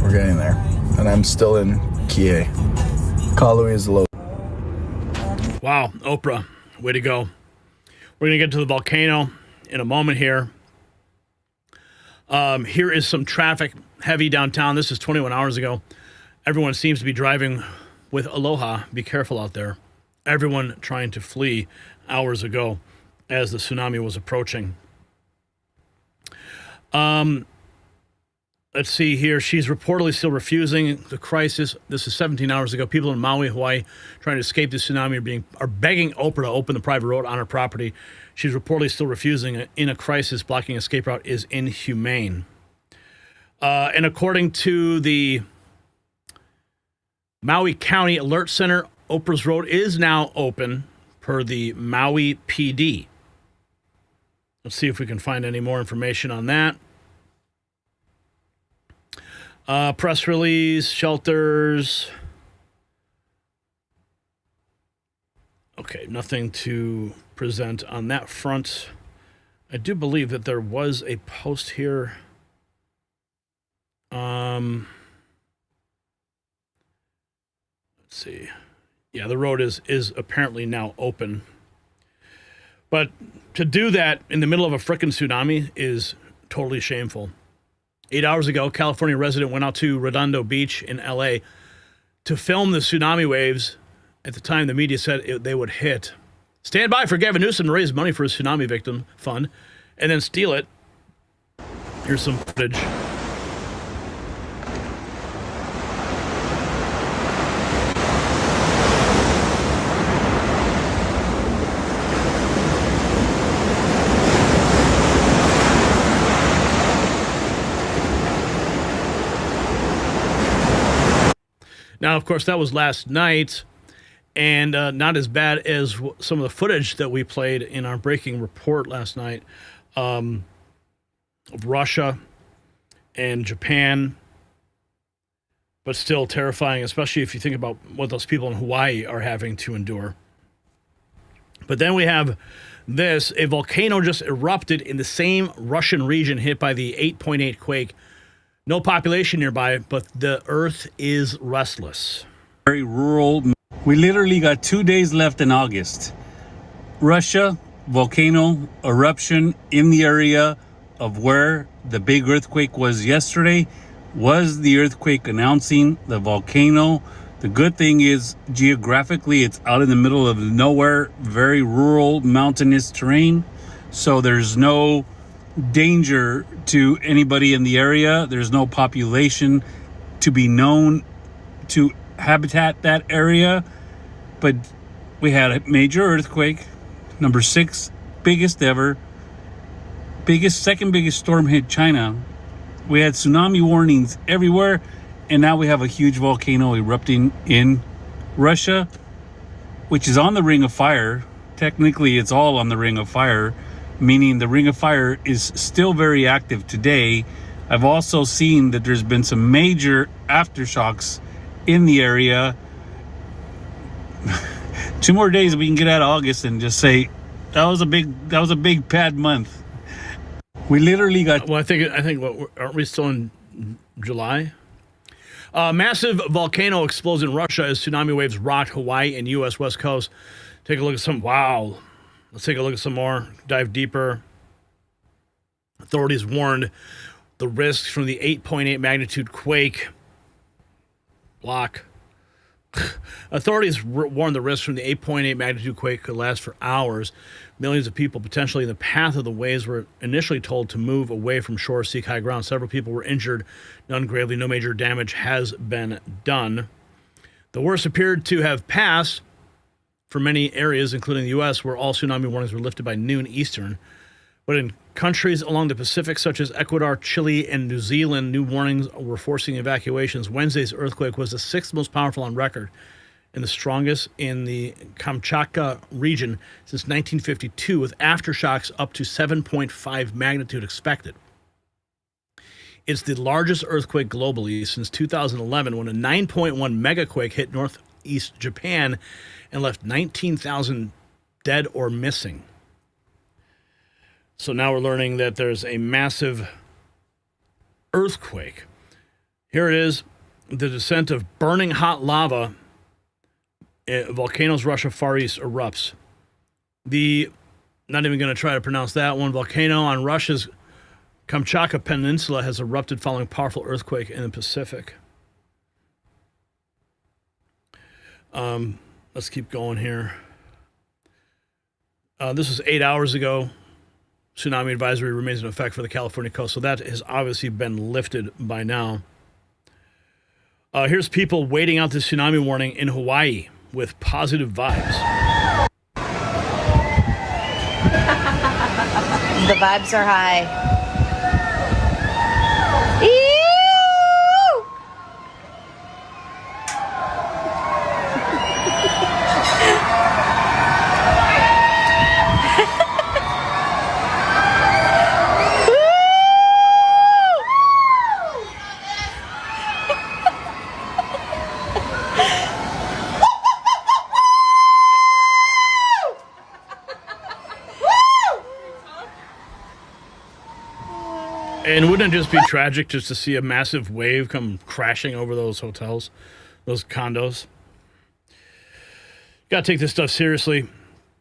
we're getting there. And I'm still in Kiev. Kalui is low. Wow, Oprah, way to go. We're going to get to the volcano in a moment here. Here is some traffic heavy downtown. This is 21 hours ago. Everyone seems to be driving with aloha. Be careful out there. Everyone trying to flee hours ago as the tsunami was approaching. Let's see here. She's reportedly still refusing the crisis. This is 17 hours ago. People in Maui, Hawaii, trying to escape the tsunami are begging Oprah to open the private road on her property. She's reportedly still refusing. In a crisis, blocking escape route is inhumane. And according to the Maui County Alert Center, Oprah's Road is now open per the Maui PD. Let's see if we can find any more information on that. Press release, shelters. Okay, nothing to present on that front. I do believe that there was a post here. Let's see. Yeah, the road is apparently now open. But to do that in the middle of a frickin' tsunami is totally shameful. 8 hours ago, California resident went out to Redondo Beach in L.A. to film the tsunami waves. At the time, the media said they would hit. Stand by for Gavin Newsom to raise money for his tsunami victim fund and then steal it. Here's some footage. Now, of course, that was last night, and not as bad as some of the footage that we played in our breaking report last night of Russia and Japan, but still terrifying, especially if you think about what those people in Hawaii are having to endure. But then we have this. A volcano just erupted in the same Russian region hit by the 8.8 quake. No population nearby, but the earth is restless. Very rural. We literally got 2 days left in August. Russia, volcano eruption in the area of where the big earthquake was yesterday, was the earthquake announcing the volcano. The good thing is geographically it's out in the middle of nowhere, very rural mountainous terrain. So there's no danger to anybody in the area. There's no population to be known to habitat that area. But we had a major earthquake, number 6, biggest ever, second biggest storm hit China. We had tsunami warnings everywhere, and now we have a huge volcano erupting in Russia, which is on the Ring of Fire. Technically, it's all on the Ring of Fire, meaning the Ring of Fire is still very active today. I've also seen that there's been some major aftershocks in the area. 2 more days we can get out of August and just say that was a big bad month. We literally got. Well, I think aren't we still in July? Massive volcano explodes in Russia as tsunami waves rocked Hawaii and U.S. West Coast. Take a look at some. Wow. Let's take a look at some more. Dive deeper. Authorities warned the risks from the 8.8 magnitude quake. Block. Authorities warned the risks from the 8.8 magnitude quake could last for hours. Millions of people potentially in the path of the waves were initially told to move away from shore, seek high ground. Several people were injured, none gravely. No major damage has been done. The worst appeared to have passed for many areas, including the U.S., where all tsunami warnings were lifted by noon Eastern. But in countries along the Pacific, such as Ecuador, Chile, and New Zealand, new warnings were forcing evacuations. Wednesday's earthquake was the 6th most powerful on record and the strongest in the Kamchatka region since 1952, with aftershocks up to 7.5 magnitude expected. It's the largest earthquake globally since 2011, when a 9.1 megaquake hit North southeast Japan and left 19,000 dead or missing. So now we're learning that there's a massive earthquake. Here it is, the descent of burning hot lava. Volcanoes, Russia, Far East erupts. Not even going to try to pronounce that one. Volcano on Russia's Kamchatka Peninsula has erupted following powerful earthquake in the Pacific. Let's keep going here. This was 8 hours ago. Tsunami advisory remains in effect for the California coast, so that has obviously been lifted by now. Here's people waiting out the tsunami warning in Hawaii with positive vibes. The vibes are high. And wouldn't it just be tragic just to see a massive wave come crashing over those hotels, those condos? Got to take this stuff seriously.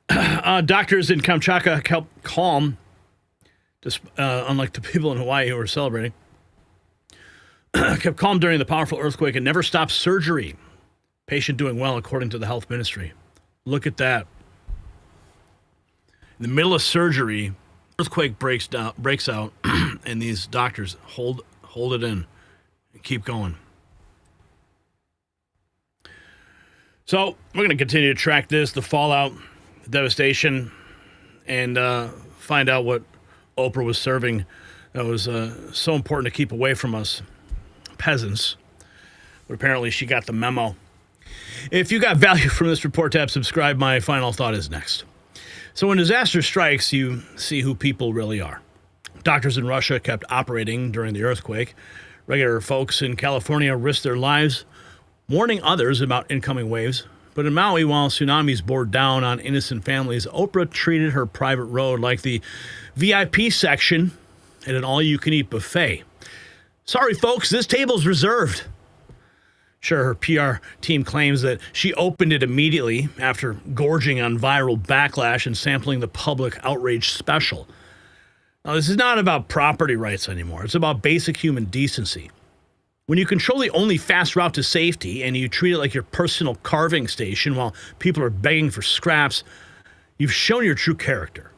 Doctors in Kamchatka help calm, unlike the people in Hawaii who were celebrating, kept calm during the powerful earthquake and never stopped surgery. Patient doing well, according to the health ministry. Look at that. In the middle of surgery, earthquake breaks out, and these doctors hold it in and keep going. So we're going to continue to track this, the fallout, the devastation, and find out what Oprah was serving that was so important to keep away from us peasants. But apparently she got the memo. If you got value from this report, tab subscribe. My final thought is next. So when disaster strikes, you see who people really are. Doctors in Russia kept operating during the earthquake. Regular folks in California risked their lives, warning others about incoming waves. But in Maui, while tsunamis bore down on innocent families, Oprah treated her private road like the VIP section at an all-you-can-eat buffet. Sorry, folks, this table's reserved. Sure, her PR team claims that she opened it immediately after gorging on viral backlash and sampling the public outrage special. Now, this is not about property rights anymore. It's about basic human decency. When you control the only fast route to safety and you treat it like your personal carving station while people are begging for scraps, you've shown your true character.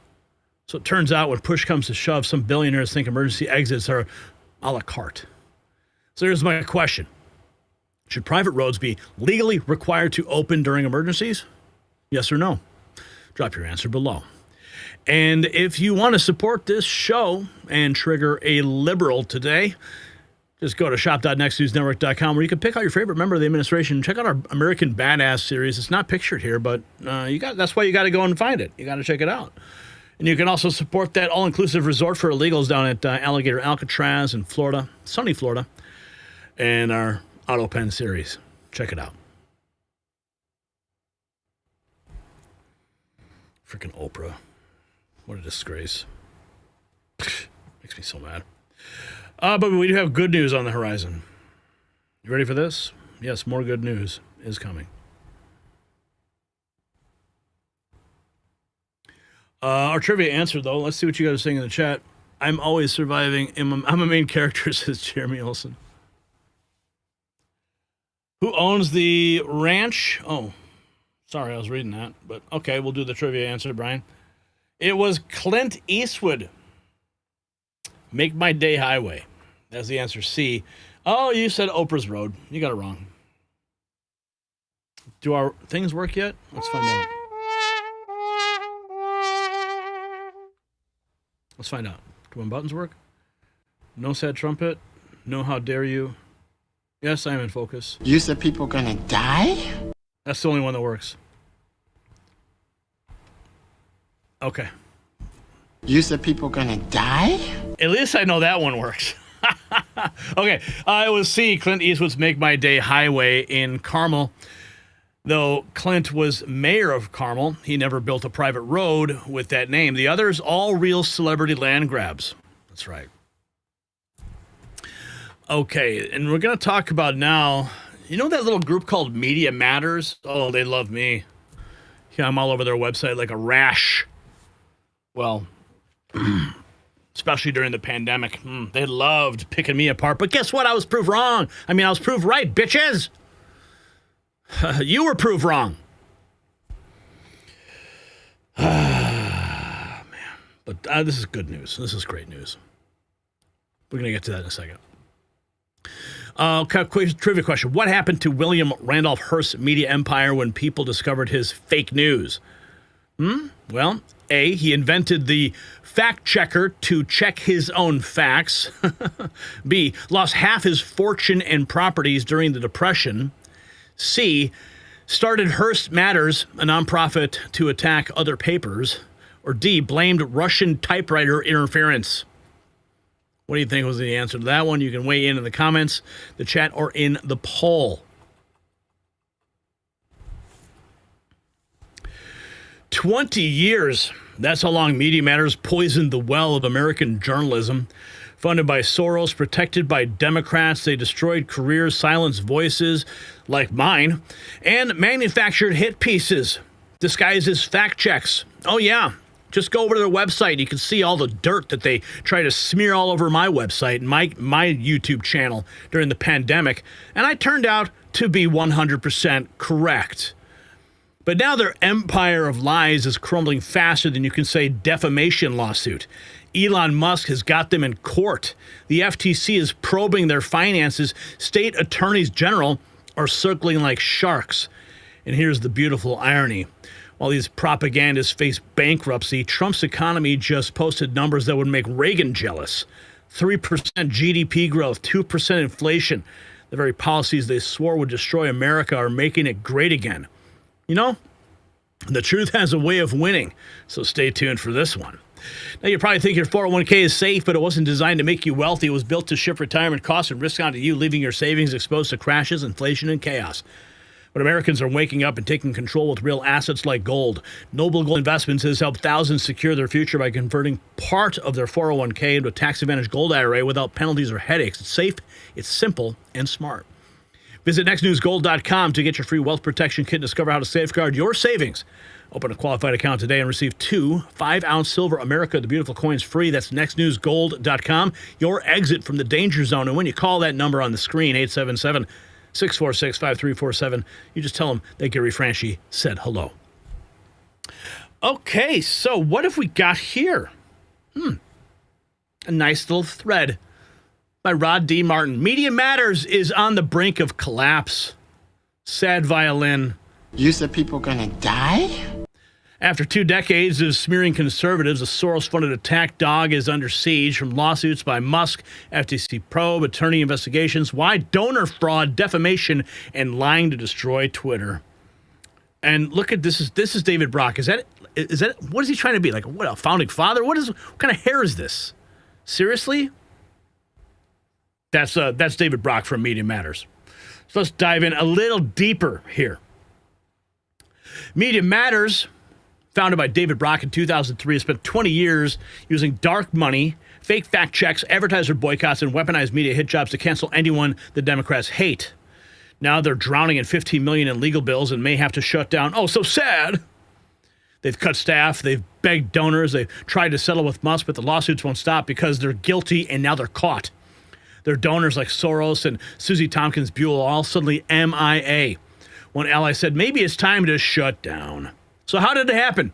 So it turns out when push comes to shove, some billionaires think emergency exits are a la carte. So here's my question. Should private roads be legally required to open during emergencies? Yes or no? Drop your answer below. And if you want to support this show and trigger a liberal today, just go to shop.nextnewsnetwork.com where you can pick out your favorite member of the administration. Check out our American Badass series. It's not pictured here, but that's why you got to go and find it. You got to check it out. And you can also support that all-inclusive resort for illegals down at Alligator Alcatraz in Florida, sunny Florida, and our Auto Pen series. Check it out. Freaking Oprah. What a disgrace. Makes me so mad. But we do have good news on the horizon. You ready for this? Yes, more good news is coming. Our trivia answer, though. Let's see what you guys are saying in the chat. I'm always surviving. I'm a main character, says Jeremy Olson. Who owns the ranch? Oh, sorry, I was reading that. But okay, we'll do the trivia answer, Brian. It was Clint Eastwood. Make My Day Highway. That's the answer, C. Oh, you said Oprah's Road. You got it wrong. Do our things work yet? Let's find out. Let's find out. Do my buttons work? No sad trumpet. No how dare you. Yes, I'm in focus. You said people gonna die? That's the only one that works. Okay. You said people gonna die? At least I know that one works. Okay. It was C. Clint Eastwood's Make My Day Highway in Carmel. Though Clint was mayor of Carmel, he never built a private road with that name. The others, all real celebrity land grabs. That's right. Okay, and we're going to talk about now, you know that little group called Media Matters? Oh, they love me. Yeah, I'm all over their website like a rash. Well, especially during the pandemic. They loved picking me apart. But guess what? I was proved wrong. I was proved right, bitches. You were proved wrong. Man. But this is good news. This is great news. We're going to get to that in a second. Trivia question. What happened to William Randolph Hearst's media empire when people discovered his fake news? Well, A, he invented the fact checker to check his own facts. B, lost half his fortune and properties during the Depression. C, started Hearst Matters, a nonprofit to attack other papers. Or D, blamed Russian typewriter interference. What do you think was the answer to that one? You can weigh in the comments, the chat, or in the poll. 20 years. That's how long Media Matters poisoned the well of American journalism. Funded by Soros, protected by Democrats, they destroyed careers, silenced voices like mine, and manufactured hit pieces disguised as fact checks. Oh, yeah. Just go over to their website. You can see all the dirt that they try to smear all over my website and my YouTube channel during the pandemic. And I turned out to be 100% correct. But now their empire of lies is crumbling faster than you can say defamation lawsuit. Elon Musk has got them in court. The FTC is probing their finances. State attorneys general are circling like sharks. And here's the beautiful irony. While these propagandists face bankruptcy, Trump's economy just posted numbers that would make Reagan jealous. 3% GDP growth, 2% inflation. The very policies they swore would destroy America are making it great again. You know, the truth has a way of winning, so stay tuned for this one. Now, you probably think your 401k is safe, but it wasn't designed to make you wealthy. It was built to shift retirement costs and risk onto you, leaving your savings exposed to crashes, inflation, and chaos. But Americans are waking up and taking control with real assets like gold. Noble Gold Investments has helped thousands secure their future by converting part of their 401k into a tax-advantaged gold IRA without penalties or headaches. It's safe, it's simple, and smart. Visit nextnewsgold.com to get your free wealth protection kit and discover how to safeguard your savings. Open a qualified account today and receive 2 5-ounce silver America the Beautiful coins free. That's nextnewsgold.com. Your exit from the danger zone. And when you call that number on the screen, 877-646-5347, you just tell them that Gary Franchi said hello. Okay, so what have we got here? A nice little thread by Rod D. Martin. Media Matters is on the brink of collapse. Sad violin. You said people gonna die? After 2 decades of smearing conservatives, a Soros-funded attack dog is under siege from lawsuits by Musk, FTC probe, attorney investigations, why donor fraud, defamation, and lying to destroy Twitter. And look at this is David Brock. Is that what is he trying to be? Like what, a founding father? What kind of hair is this? Seriously? That's David Brock from Media Matters. So let's dive in a little deeper here. Media Matters, founded by David Brock in 2003, has spent 20 years using dark money, fake fact checks, advertiser boycotts, and weaponized media hit jobs to cancel anyone the Democrats hate. Now they're drowning in $15 million in legal bills and may have to shut down. Oh, so sad. They've cut staff. They've begged donors. They've tried to settle with Musk, but the lawsuits won't stop because they're guilty and now they're caught. Their donors like Soros and Susie Tompkins Buell are all suddenly MIA. One ally said, maybe it's time to shut down. So how did it happen?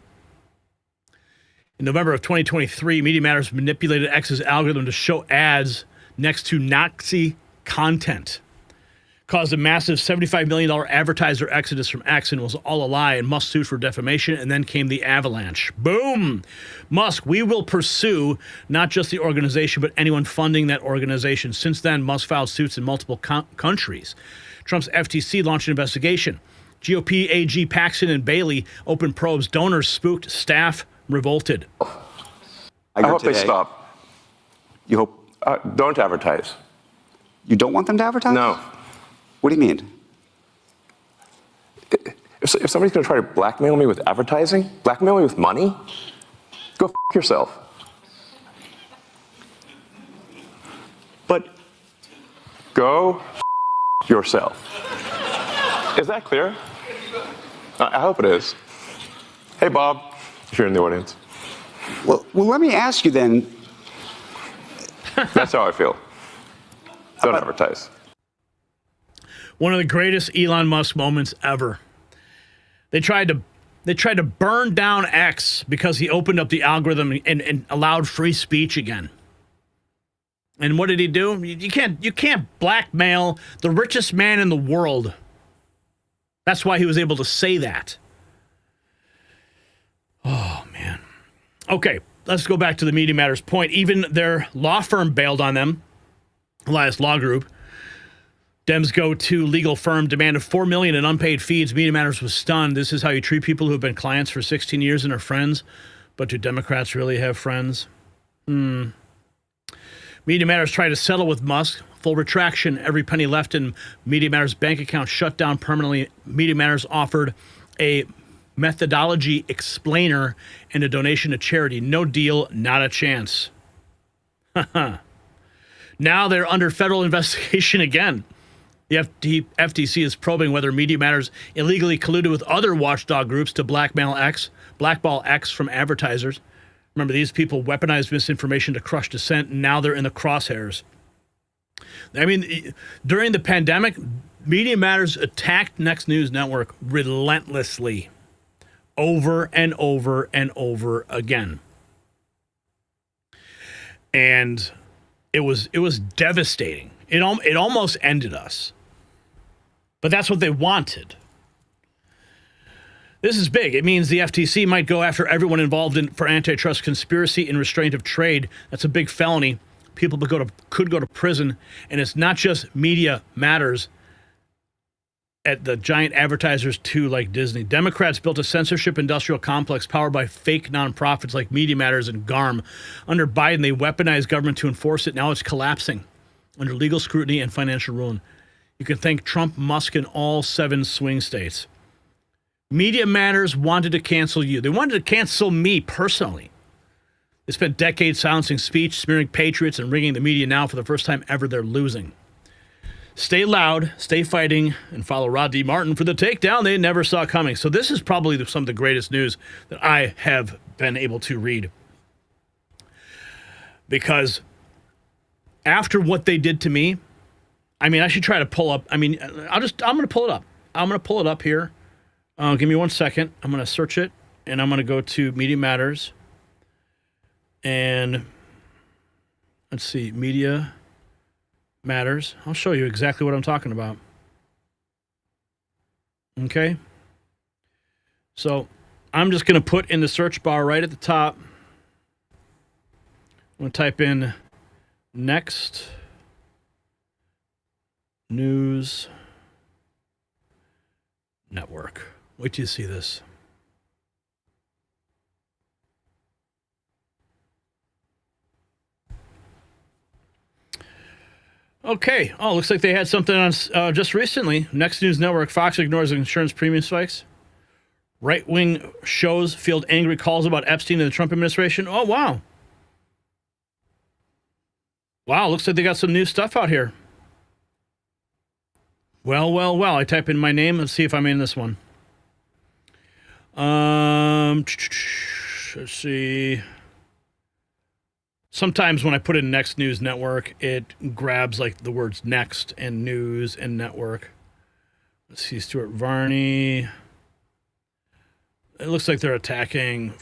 In November of 2023, Media Matters manipulated X's algorithm to show ads next to Nazi content. Caused a massive $75 million advertiser exodus from X and was all a lie and Musk sued for defamation, and then came the avalanche. Boom! Musk, we will pursue not just the organization, but anyone funding that organization. Since then, Musk filed suits in multiple countries. Trump's FTC launched an investigation. GOP AG Paxton and Bailey opened probes. Donors spooked, staff revolted. I hope they stop. You hope don't advertise. You don't want them to advertise? No. What do you mean? if somebody's going to try to blackmail me with advertising, blackmail me with money, go f yourself. But go f yourself. Is that clear? I hope it is. Hey, Bob, if you're in the audience. Well, let me ask you then. That's how I feel. Don't advertise. One of the greatest Elon Musk moments ever. They tried to burn down X because he opened up the algorithm and allowed free speech again. And what did he do? You can't blackmail the richest man in the world. That's why he was able to say that. Oh, man. Okay, let's go back to the Media Matters point. Even their law firm bailed on them, Elias Law Group. Dems go to legal firm, demanded $4 million in unpaid fees. Media Matters was stunned. This is how you treat people who have been clients for 16 years and are friends. But do Democrats really have friends? Media Matters tried to settle with Musk. Full retraction. Every penny left in Media Matters' bank account shut down permanently. Media Matters offered a methodology explainer and a donation to charity. No deal, not a chance. Now they're under federal investigation again. The FTC is probing whether Media Matters illegally colluded with other watchdog groups to blackball X from advertisers. Remember, these people weaponized misinformation to crush dissent, and now they're in the crosshairs. I mean, during the pandemic, Media Matters attacked Next News Network relentlessly, over and over and over again. And it was devastating. It almost ended us. But that's what they wanted. This is big. It means the FTC might go after everyone involved for antitrust conspiracy and restraint of trade. That's a big felony. People could go to prison. And it's not just Media Matters at the giant advertisers too, like Disney. Democrats built a censorship industrial complex powered by fake nonprofits like Media Matters and GARM. Under Biden, they weaponized government to enforce it. Now it's collapsing under legal scrutiny and financial ruin. You can thank Trump, Musk, and all 7 swing states. Media Matters wanted to cancel you. They wanted to cancel me personally. They spent decades silencing speech, smearing patriots, and rigging the media. Now, for the first time ever, they're losing. Stay loud, stay fighting, and follow Rod D. Martin for the takedown they never saw coming. So this is probably some of the greatest news that I have been able to read. Because after what they did to me, I mean, I should try to pull up. I mean, I'm going to pull it up. I'm going to pull it up here. Give me 1 second. I'm going to search it, and I'm going to go to Media Matters. And let's see, Media Matters. I'll show you exactly what I'm talking about. Okay. So I'm just going to put in the search bar right at the top. I'm going to type in Next News Network. Wait till you see this. Okay. Oh, looks like they had something on just recently. Next News Network. Fox ignores insurance premium spikes. Right-wing shows field angry calls about Epstein and the Trump administration. Oh, wow. Wow, looks like they got some new stuff out here. Well. I type in my name. Let's see if I'm in this one. Let's see. Sometimes when I put in Next News Network, it grabs like the words next and news and network. Let's see, Stuart Varney. It looks like they're attacking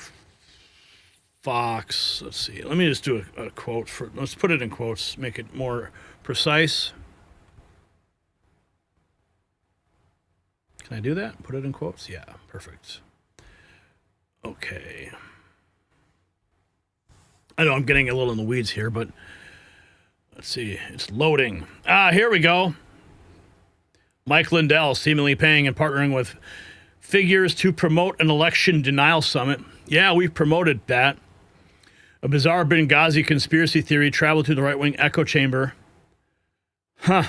Fox. Let's see. Let me just do a quote. Let's put it in quotes, make it more precise. Can I do that? Put it in quotes? Yeah, perfect. Okay. I know I'm getting a little in the weeds here, but let's see. It's loading. Here we go. Mike Lindell seemingly paying and partnering with figures to promote an election denial summit. Yeah, we've promoted that. A bizarre Benghazi conspiracy theory traveled through the right-wing echo chamber. Huh.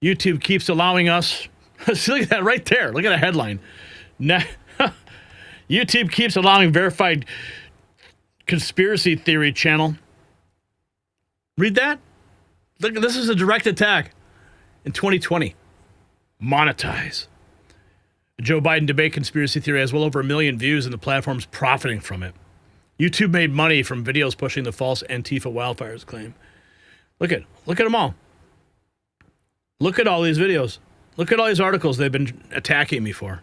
YouTube keeps allowing us Look at that right there. Look at the headline. YouTube keeps allowing verified conspiracy theory channel. Read that. Look, this is a direct attack in 2020. Monetize. The Joe Biden debate conspiracy theory has well over 1 million views, and the platform's profiting from it. YouTube made money from videos pushing the false Antifa wildfires claim. Look at them all. Look at all these videos. Look at all these articles they've been attacking me for.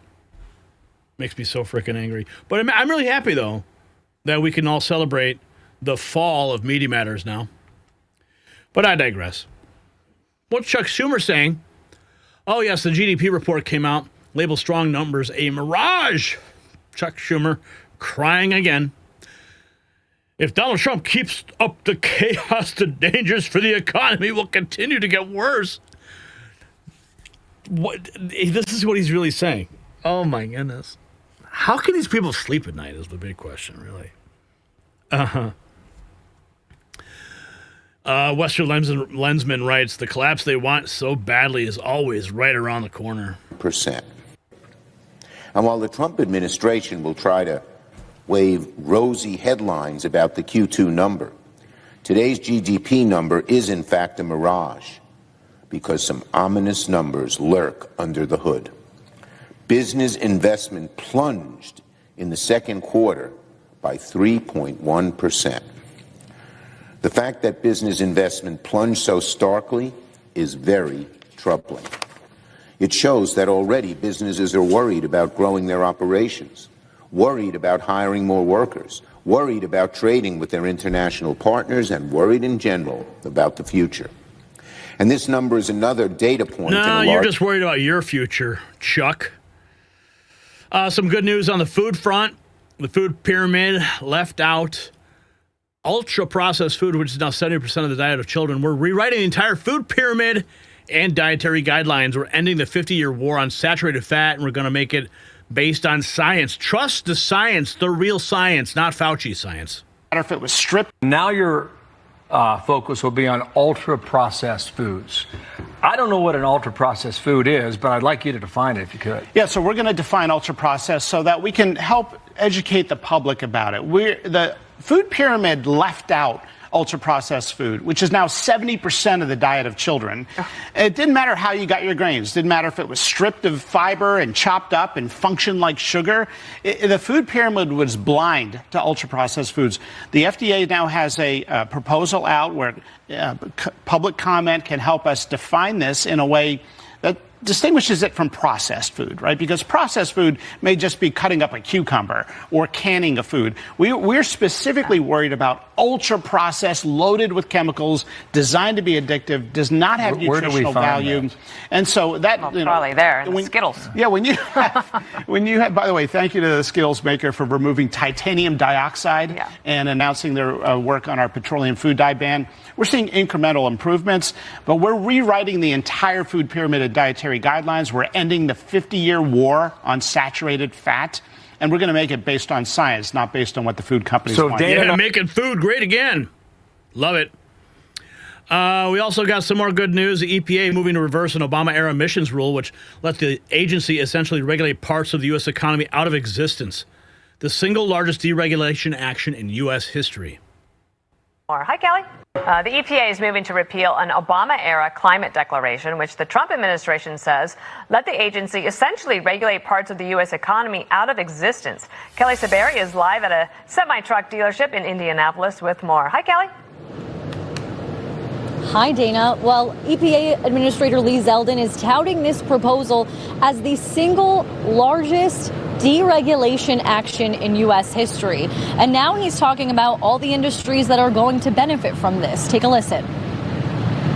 Makes me so freaking angry. But I'm really happy, though, that we can all celebrate the fall of Media Matters now. But I digress. What's Chuck Schumer saying? Oh, yes, the GDP report came out. Label strong numbers a mirage. Chuck Schumer crying again. If Donald Trump keeps up the chaos, the dangers for the economy will continue to get worse. This is what he's really saying. Oh, my goodness. How can these people sleep at night is the big question, really. Western Lensman writes, the collapse they want so badly is always right around the corner. And while the Trump administration will try to wave rosy headlines about the Q2 number, today's GDP number is in fact a mirage, because some ominous numbers lurk under the hood. Business investment plunged in the second quarter by 3.1%. The fact that business investment plunged so starkly is very troubling. It shows that already businesses are worried about growing their operations, worried about hiring more workers, worried about trading with their international partners, and worried in general about the future. And this number is another data point. No, you're just worried about your future, Chuck. Some good news on the food front. The food pyramid left out ultra-processed food, which is now 70% of the diet of children. We're rewriting the entire food pyramid and dietary guidelines. We're ending the 50-year war on saturated fat, and we're going to make it based on science. Trust the science, the real science, not Fauci science. If it was stripped. Now your focus will be on ultra-processed foods. I don't know what an ultra-processed food is, but I'd like you to define it if you could. Yeah, so we're going to define ultra-processed so that we can help educate the public about it. The food pyramid left out ultra-processed food, which is now 70% of the diet of children. It didn't matter how you got your grains. It didn't matter if it was stripped of fiber and chopped up and functioned like sugar. The food pyramid was blind to ultra-processed foods. The FDA now has a proposal out where public comment can help us define this in a way that distinguishes it from processed food, right? Because processed food may just be cutting up a cucumber or canning a food. We're specifically worried about ultra-processed, loaded with chemicals, designed to be addictive, does not have nutritional value. That? And so that... probably there, in the Skittles. Yeah, when you have, by the way, thank you to the Skittles maker for removing titanium dioxide and announcing their work on our petroleum food dye ban. We're seeing incremental improvements, but we're rewriting the entire food pyramid of dietary guidelines. We're ending the 50-year war on saturated fat, and we're going to make it based on science, not based on what the food companies want. Yeah, making food great again. Love it. We also got some more good news. The EPA moving to reverse an Obama-era emissions rule, which let the agency essentially regulate parts of the U.S. economy out of existence. The single largest deregulation action in U.S. history. Hi, Kelly. The EPA is moving to repeal an Obama-era climate declaration, which the Trump administration says let the agency essentially regulate parts of the U.S. economy out of existence. Kelly Saberi is live at a semi-truck dealership in Indianapolis with more. Hi, Kelly. Hi, Dana. Well, EPA Administrator Lee Zeldin is touting this proposal as the single largest deregulation action in U.S. history. And now he's talking about all the industries that are going to benefit from this. Take a listen.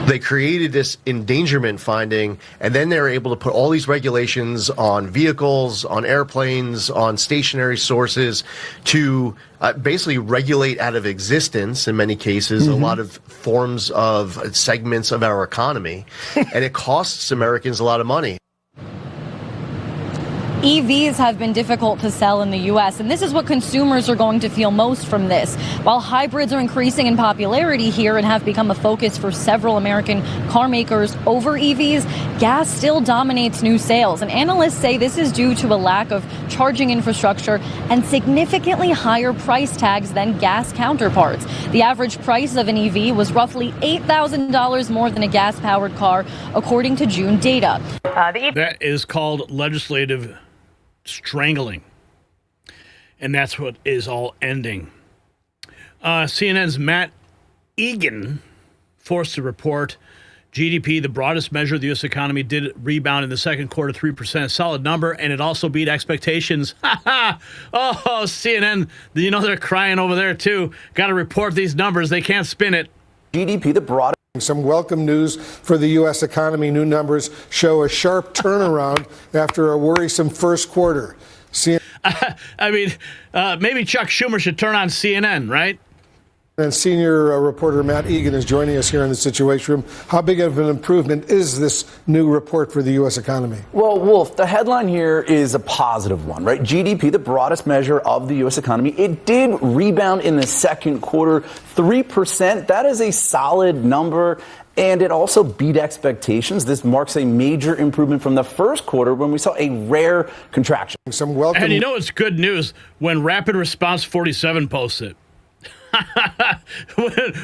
They created this endangerment finding, and then they're able to put all these regulations on vehicles, on airplanes, on stationary sources to basically regulate out of existence, in many cases, a lot of forms of segments of our economy. And it costs Americans a lot of money. EVs have been difficult to sell in the U.S., and this is what consumers are going to feel most from this. While hybrids are increasing in popularity here and have become a focus for several American car makers over EVs, gas still dominates new sales. And analysts say this is due to a lack of charging infrastructure and significantly higher price tags than gas counterparts. The average price of an EV was roughly $8,000 more than a gas-powered car, according to June data. That is called legislative strangling. And that's what is all ending. CNN's Matt Egan forced to report GDP, the broadest measure of the U.S. economy, did rebound in the second quarter, 3%, a solid number, and it also beat expectations. Oh, CNN, you know they're crying over there, too. Got to report these numbers. They can't spin it. GDP, the broadest. Some welcome news for the U.S. economy. New numbers show a sharp turnaround after a worrisome first quarter. I mean, maybe Chuck Schumer should turn on CNN, right? And senior reporter Matt Egan is joining us here in the Situation Room. How big of an improvement is this new report for the U.S. economy? Well, Wolf, the headline here is a positive one, right? GDP, the broadest measure of the U.S. economy, it did rebound in the second quarter, 3%. That is a solid number. And it also beat expectations. This marks a major improvement from the first quarter when we saw a rare contraction. Some welcome. And you know it's good news when Rapid Response 47 posts it.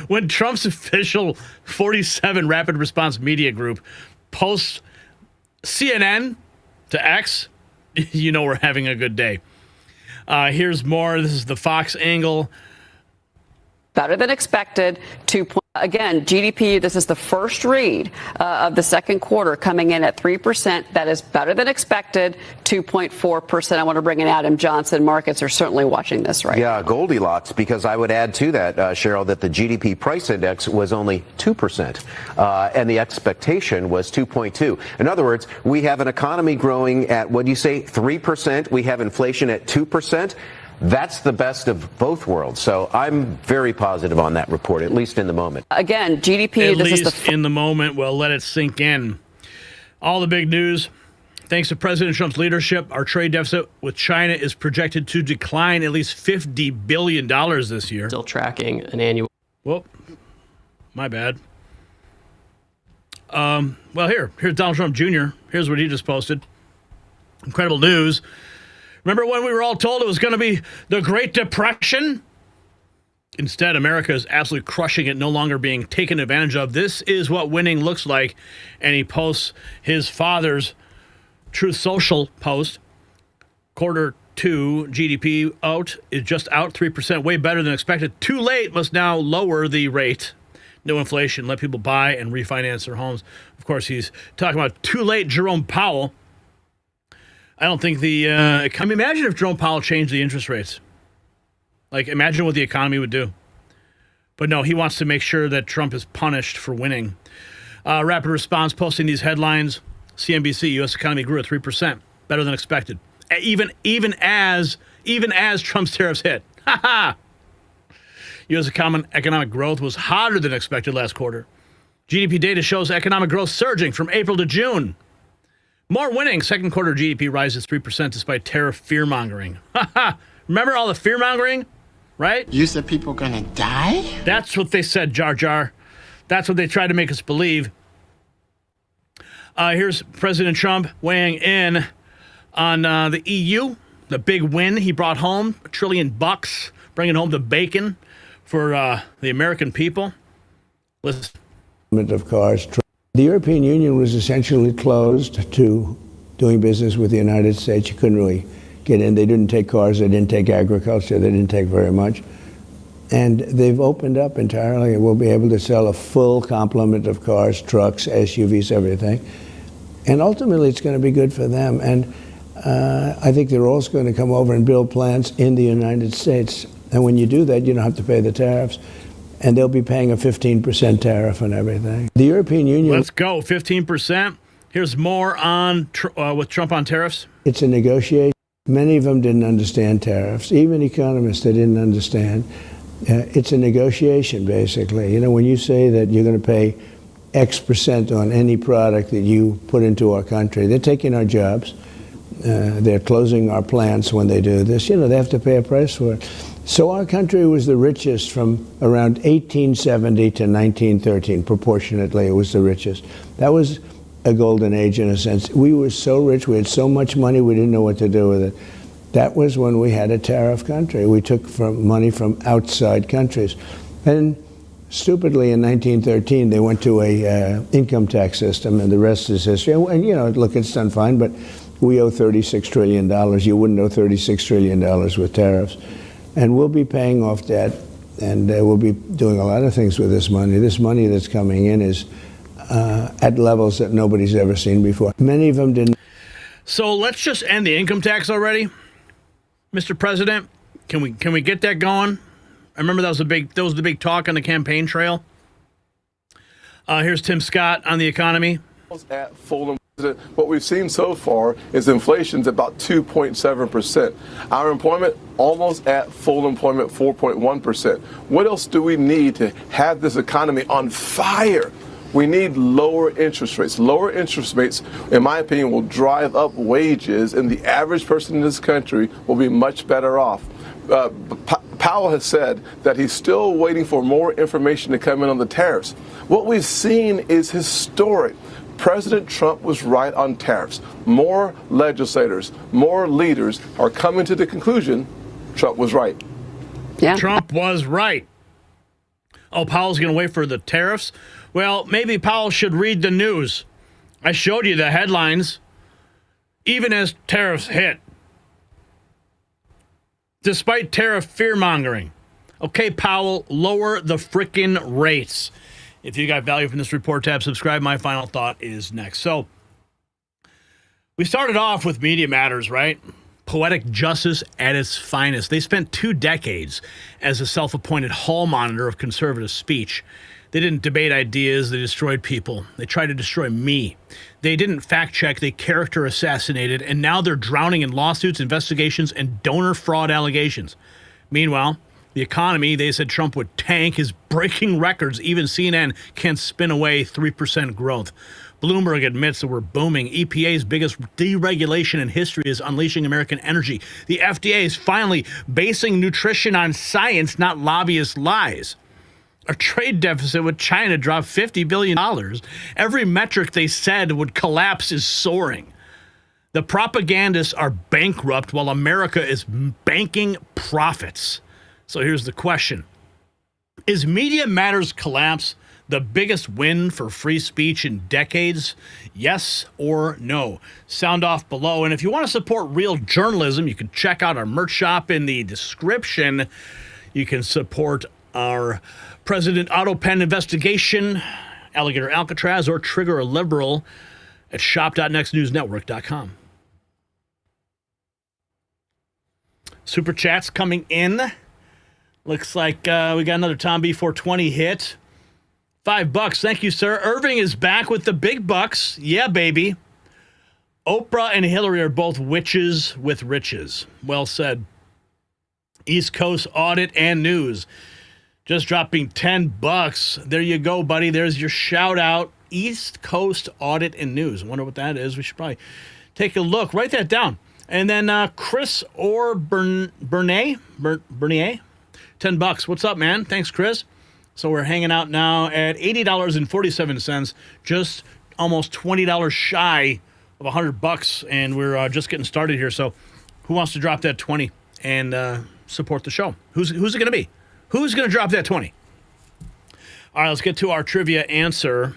when Trump's official 47 Rapid Response Media Group posts CNN to X, you know we're having a good day. Here's more. This is the Fox angle. Better than expected. Again, GDP, this is the first read of the second quarter coming in at 3%. That is better than expected, 2.4%. I want to bring in Adam Johnson. Markets are certainly watching this, right? Yeah, Goldilocks, because I would add to that, Cheryl, that the GDP price index was only 2%, and the expectation was 2.2. In other words, we have an economy growing at, what do you say, 3%. We have inflation at 2%. That's the best of both worlds. So I'm very positive on that report, at least in the moment. Again, GDP, at least in the moment. Well, let it sink in. All the big news. Thanks to President Trump's leadership, our trade deficit with China is projected to decline at least $50 billion this year. Still tracking an annual. Whoop. My bad. Well, here's Donald Trump Jr. Here's what he just posted. Incredible news. Remember when we were all told it was going to be the Great Depression? Instead, America is absolutely crushing it, no longer being taken advantage of. This is what winning looks like. And he posts his father's Truth Social post. Quarter 2 GDP is just out 3%, way better than expected. Too late, must now lower the rate. No inflation, let people buy and refinance their homes. Of course, he's talking about too late Jerome Powell. I don't think imagine if Jerome Powell changed the interest rates. Like, imagine what the economy would do. But no, he wants to make sure that Trump is punished for winning. Rapid Response posting these headlines. CNBC, U.S. economy grew at 3%, better than expected. Even as Trump's tariffs hit. Ha ha! U.S. economic growth was hotter than expected last quarter. GDP data shows economic growth surging from April to June. More winning. Second quarter GDP rises 3% despite tariff fear-mongering. Remember all the fear-mongering? Right? You said people are going to die? That's what they said, Jar Jar. That's what they tried to make us believe. Here's President Trump weighing in on the EU, the big win he brought home, $1 trillion, bringing home the bacon for the American people. Listen. Of cars. The European Union was essentially closed to doing business with the United States. You couldn't really get in. They didn't take cars. They didn't take agriculture. They didn't take very much. And they've opened up entirely, and we'll be able to sell a full complement of cars, trucks, SUVs, everything. And ultimately, it's going to be good for them. And I think they're also going to come over and build plants in the United States. And when you do that, you don't have to pay the tariffs. And they'll be paying a 15% tariff on everything. The European Union... Let's go, 15%. Here's more on with Trump on tariffs. It's a negotiation. Many of them didn't understand tariffs. Even economists, they didn't understand. It's a negotiation, basically. You know, when you say that you're going to pay X% on any product that you put into our country, they're taking our jobs. They're closing our plants when they do this. You know, they have to pay a price for it. So our country was the richest from around 1870 to 1913. Proportionately, it was the richest. That was a golden age in a sense. We were so rich, we had so much money, we didn't know what to do with it. That was when we had a tariff country. We took money from outside countries. And stupidly, in 1913, they went to a income tax system, and the rest is history. And, you know, look, it's done fine, but we owe $36 trillion. You wouldn't owe $36 trillion with tariffs. And we'll be paying off debt, and we'll be doing a lot of things with this money. This money that's coming in is at levels that nobody's ever seen before. Many of them didn't. So let's just end the income tax already, Mr. President. Can we get that going? I remember that was the big talk on the campaign trail. Here's Tim Scott on the economy. At full what we've seen so far is inflation's about 2.7%. Our employment almost at full employment, 4.1%. What else do we need to have this economy on fire? We need lower interest rates. Lower interest rates, in my opinion, will drive up wages, and the average person in this country will be much better off. Powell has said that he's still waiting for more information to come in on the tariffs. What we've seen is historic. President Trump was right on tariffs. More legislators, more leaders are coming to the conclusion Trump was right. Yeah. Trump was right. Oh, Powell's going to wait for the tariffs? Well, maybe Powell should read the news. I showed you the headlines. Even as tariffs hit. Despite tariff fear-mongering. Okay, Powell, lower the frickin' rates. If you got value from this report tab, subscribe. My final thought is next. So, we started off with Media Matters, right? Poetic justice at its finest. They spent 2 decades as a self-appointed hall monitor of conservative speech. They didn't debate ideas. They destroyed people. They tried to destroy me. They didn't fact-check. They character assassinated. And now they're drowning in lawsuits, investigations, and donor fraud allegations. Meanwhile, the economy, they said Trump would tank, is breaking records. Even CNN can't spin away 3% growth. Bloomberg admits that we're booming. EPA's biggest deregulation in history is unleashing American energy. The FDA is finally basing nutrition on science, not lobbyist lies. Our trade deficit with China dropped $50 billion. Every metric they said would collapse is soaring. The propagandists are bankrupt while America is banking profits. So here's the question. Is Media Matters collapse the biggest win for free speech in decades? Yes or no? Sound off below. And if you want to support real journalism, you can check out our merch shop in the description. You can support our President Auto Pen investigation, Alligator Alcatraz, or Trigger a Liberal at shop.nextnewsnetwork.com. Super chats coming in. Looks like we got another Tom B420 hit. $5. Thank you, sir. Irving is back with the big bucks. Yeah, baby. Oprah and Hillary are both witches with riches. Well said. East Coast audit and news. Just dropping $10. There you go, buddy. There's your shout out. East Coast audit and news. I wonder what that is. We should probably take a look. Write that down. And then Chris or Bernier. $10. What's up, man? Thanks, Chris. So we're hanging out now at $80.47, just almost $20 shy of $100, and we're just getting started here. So who wants to drop that 20 and support the show? Who's it going to be? Who's going to drop that 20? All right, let's get to our trivia answer.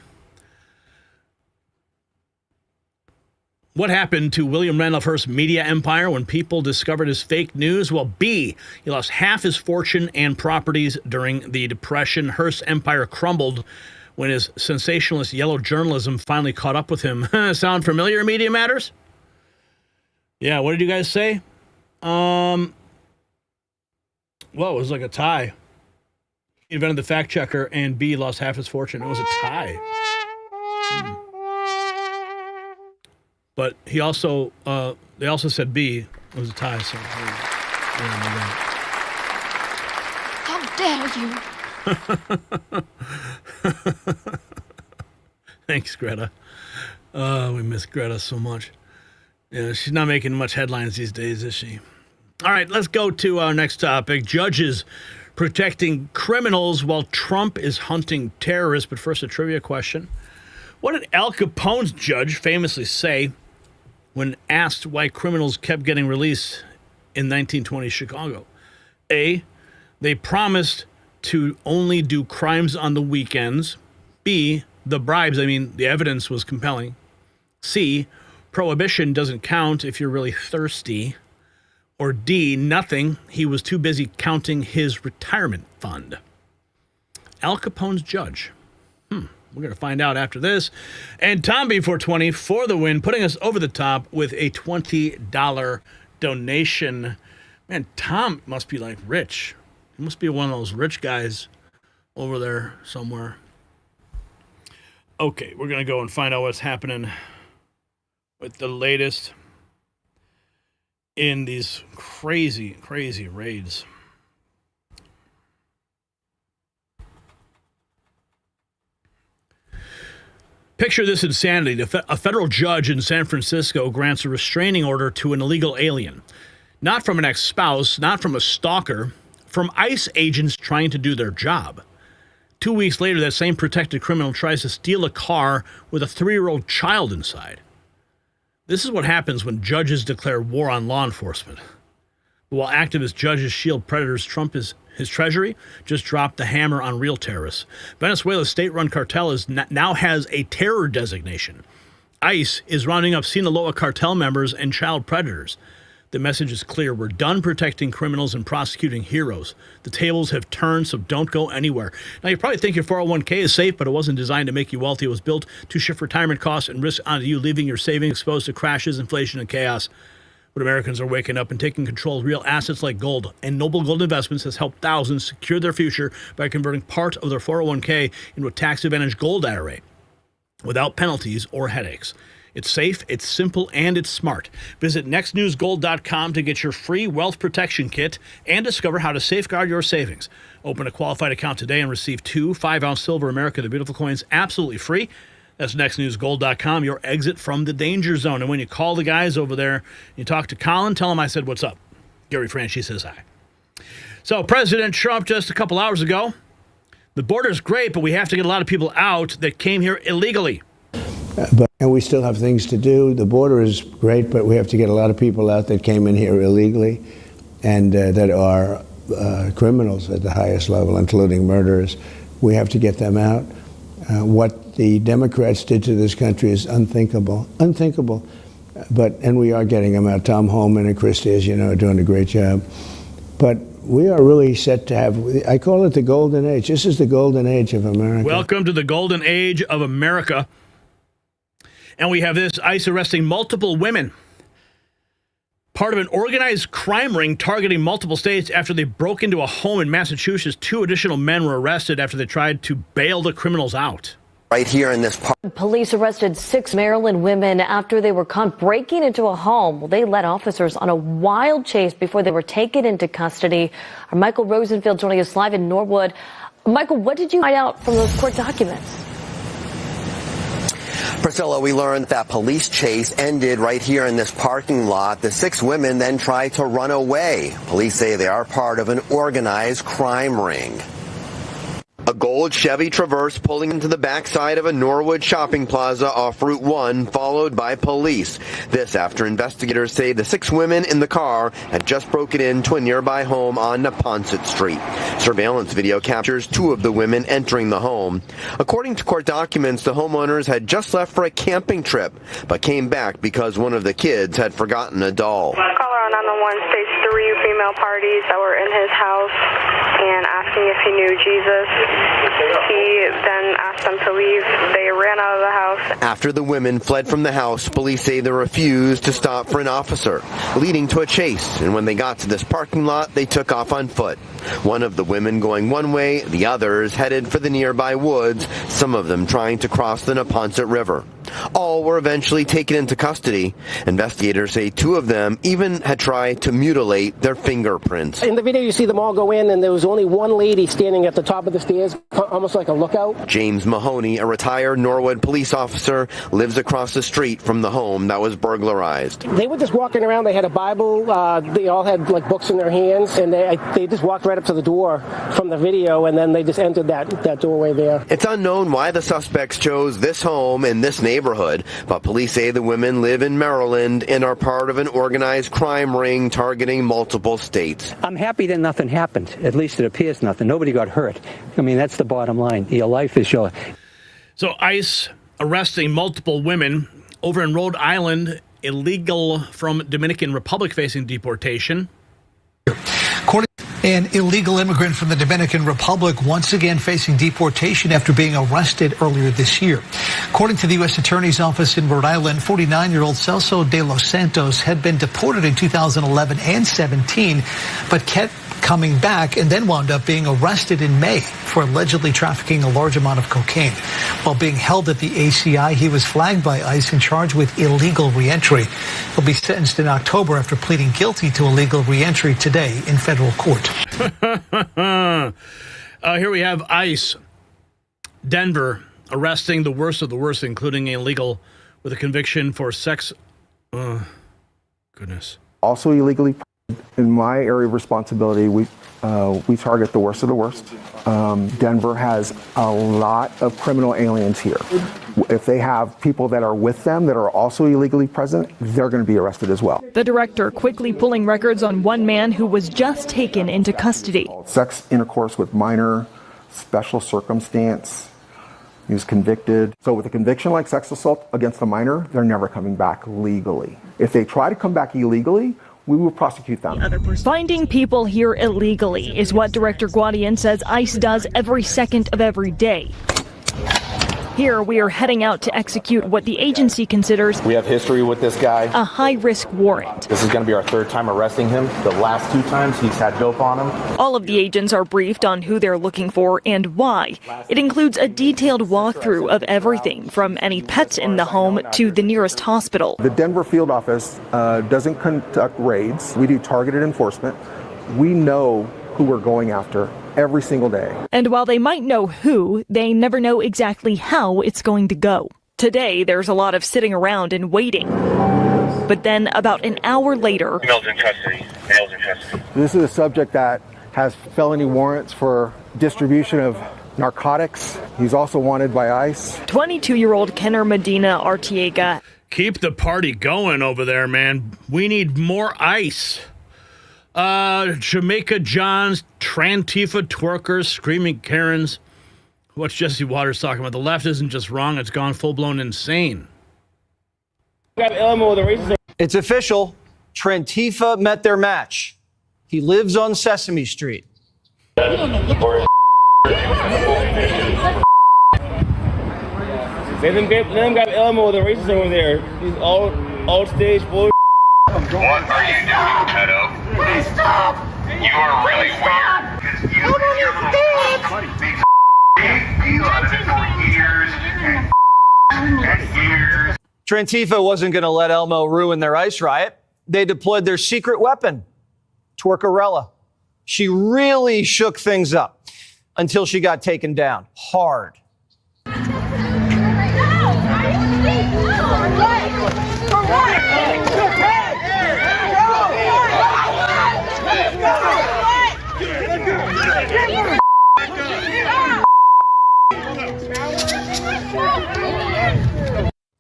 What happened to William Randolph Hearst's media empire when people discovered his fake news? Well, B, he lost half his fortune and properties during the Depression. Hearst's empire crumbled when his sensationalist yellow journalism finally caught up with him. Sound familiar, Media Matters? Yeah, what did you guys say? Well, it was like a tie. He invented the fact checker, and B lost half his fortune. It was a tie. But he also, they also said B was a tie. So, How dare you? Thanks, Greta. We miss Greta so much. Yeah, she's not making much headlines these days, is she? All right, let's go to our next topic. Judges protecting criminals while Trump is hunting terrorists. But first, a trivia question. What did Al Capone's judge famously say when asked why criminals kept getting released in 1920 Chicago? A, they promised to only do crimes on the weekends. B, the evidence was compelling. C, prohibition doesn't count if you're really thirsty. Or D, nothing. He was too busy counting his retirement fund. Al Capone's judge. We're going to find out after this. And Tom B420 for the win, putting us over the top with a $20 donation. Man, Tom must be like rich. He must be one of those rich guys over there somewhere. Okay, we're going to go and find out what's happening with the latest in these crazy, crazy raids. Picture this insanity. A federal judge in San Francisco grants a restraining order to an illegal alien. Not from an ex-spouse, not from a stalker, from ICE agents trying to do their job. 2 weeks later, that same protected criminal tries to steal a car with a 3-year-old child inside. This is what happens when judges declare war on law enforcement. But while activist judges shield predators, his treasury just dropped the hammer on real terrorists. Venezuela's state-run cartel now has a terror designation. ICE is rounding up Sinaloa cartel members and child predators. The message is clear. We're done protecting criminals and prosecuting heroes. The tables have turned, so don't go anywhere. Now, you probably think your 401k is safe, but it wasn't designed to make you wealthy. It was built to shift retirement costs and risk onto you, leaving your savings exposed to crashes, inflation, and chaos. But Americans are waking up and taking control of real assets like gold. And Noble Gold Investments has helped thousands secure their future by converting part of their 401k into a tax-advantaged gold IRA without penalties or headaches. It's safe, it's simple, and it's smart. Visit nextnewsgold.com to get your free wealth protection kit and discover how to safeguard your savings. Open a qualified account today and receive 2 5-ounce silver America the Beautiful coins absolutely free. That's nextnewsgold.com, your exit from the danger zone. And when you call the guys over there, you talk to Colin, tell him I said, what's up? Gary Franchi says hi. So President Trump just a couple hours ago, the border's great, but we have to get a lot of people out that came here illegally. And we still have things to do. The border is great, but we have to get a lot of people out that came in here illegally and that are criminals at the highest level, including murderers. We have to get them out. What the Democrats did to this country is unthinkable. And we are getting them out. Tom Homan and Christie, as you know, are doing a great job. But we are really set to have, I call it the golden age. This is the golden age of America. Welcome to the golden age of America. And we have this: ICE arresting multiple women. Part of an organized crime ring targeting multiple states after they broke into a home in Massachusetts. 2 additional men were arrested after they tried to bail the criminals out. Right here in this park. Police arrested 6 Maryland women after they were caught breaking into a home. Well, they led officers on a wild chase before they were taken into custody. Our Michael Rosenfield joining us live in Norwood. Michael, what did you find out from those court documents? Priscilla, we learned that police chase ended right here in this parking lot. The 6 women then tried to run away. Police say they are part of an organized crime ring. A gold Chevy Traverse pulling into the backside of a Norwood shopping plaza off Route 1, followed by police. This after investigators say the 6 women in the car had just broken into a nearby home on Neponset Street. Surveillance video captures 2 of the women entering the home. According to court documents, the homeowners had just left for a camping trip, but came back because one of the kids had forgotten a doll. Caller on 911 states 3 female parties that were in his house and asking if he knew Jesus. He then asked them to leave. They ran out of the house. After the women fled from the house, police say they refused to stop for an officer, leading to a chase. And when they got to this parking lot, they took off on foot. One of the women going one way, the others headed for the nearby woods, some of them trying to cross the Neponset River. All were eventually taken into custody. Investigators say 2 of them even had tried to mutilate their fingerprints. In the video, you see them all go in, and there was only one lady standing at the top of the stairs, almost like a lookout. James Mahoney, a retired Norwood police officer, lives across the street from the home that was burglarized. They were just walking around. They had a Bible. They all had like books in their hands, and they just walked right up to the door from the video, and then they just entered that doorway there. It's unknown why the suspects chose this home in this neighborhood, but police say the women live in Maryland and are part of an organized crime ring targeting multiple states. I'm happy that nothing happened. At least it appears nothing. Nobody got hurt. I mean, that's the bottom line. Your life is your... So ICE arresting multiple women over in Rhode Island, illegal from Dominican Republic facing deportation. An illegal immigrant from the Dominican Republic once again facing deportation after being arrested earlier this year. According to the U.S. Attorney's Office in Rhode Island, 49-year-old Celso de los Santos had been deported in 2011 and 17, but kept coming back and then wound up being arrested in May for allegedly trafficking a large amount of cocaine. While being held at the ACI, he was flagged by ICE and charged with illegal reentry. He'll be sentenced in October after pleading guilty to illegal reentry today in federal court. Here we have ICE, Denver, arresting the worst of the worst, including illegal with a conviction for sex. Goodness. Also illegally. In my area of responsibility, we target the worst of the worst. Denver has a lot of criminal aliens here. If they have people that are with them that are also illegally present, they're going to be arrested as well. The director quickly pulling records on one man who was just taken into custody. Sex intercourse with minor, special circumstance. He was convicted. So with a conviction like sex assault against a minor, they're never coming back legally. If they try to come back illegally, we will prosecute them. Finding people here illegally is what Director Guadian says ICE does every second of every day. Here, we are heading out to execute what the agency considers we have history with this guy. A high-risk warrant. This is going to be our 3rd time arresting him. The last 2 times he's had dope on him. All of the agents are briefed on who they're looking for and why. It includes a detailed walkthrough of everything from any pets in the home to the nearest hospital. The Denver field office doesn't conduct raids. We do targeted enforcement. We know who we're going after every single day. And while they might know who, they never know exactly how it's going to go. Today, there's a lot of sitting around and waiting. But then about an hour later... Males in custody. Males in custody. This is a subject that has felony warrants for distribution of narcotics. He's also wanted by ICE. 22-year-old Kenner Medina Artiega. Keep the party going over there, man. We need more ICE. Jamaica Johns, Trantifa twerkers, screaming Karens. What's Jesse Waters talking about? The left isn't just wrong, it's gone full-blown insane. It's official. Trantifa met their match. He lives on Sesame Street. They them got Elmo, the racist over there. He's all stage boy. What are you doing, pedo? Please stop! You are really weird. You're a little you have it for years and years. Trantifa wasn't going to let Elmo ruin their ICE riot. They deployed their secret weapon, Twerkarella. She really shook things up until she got taken down hard.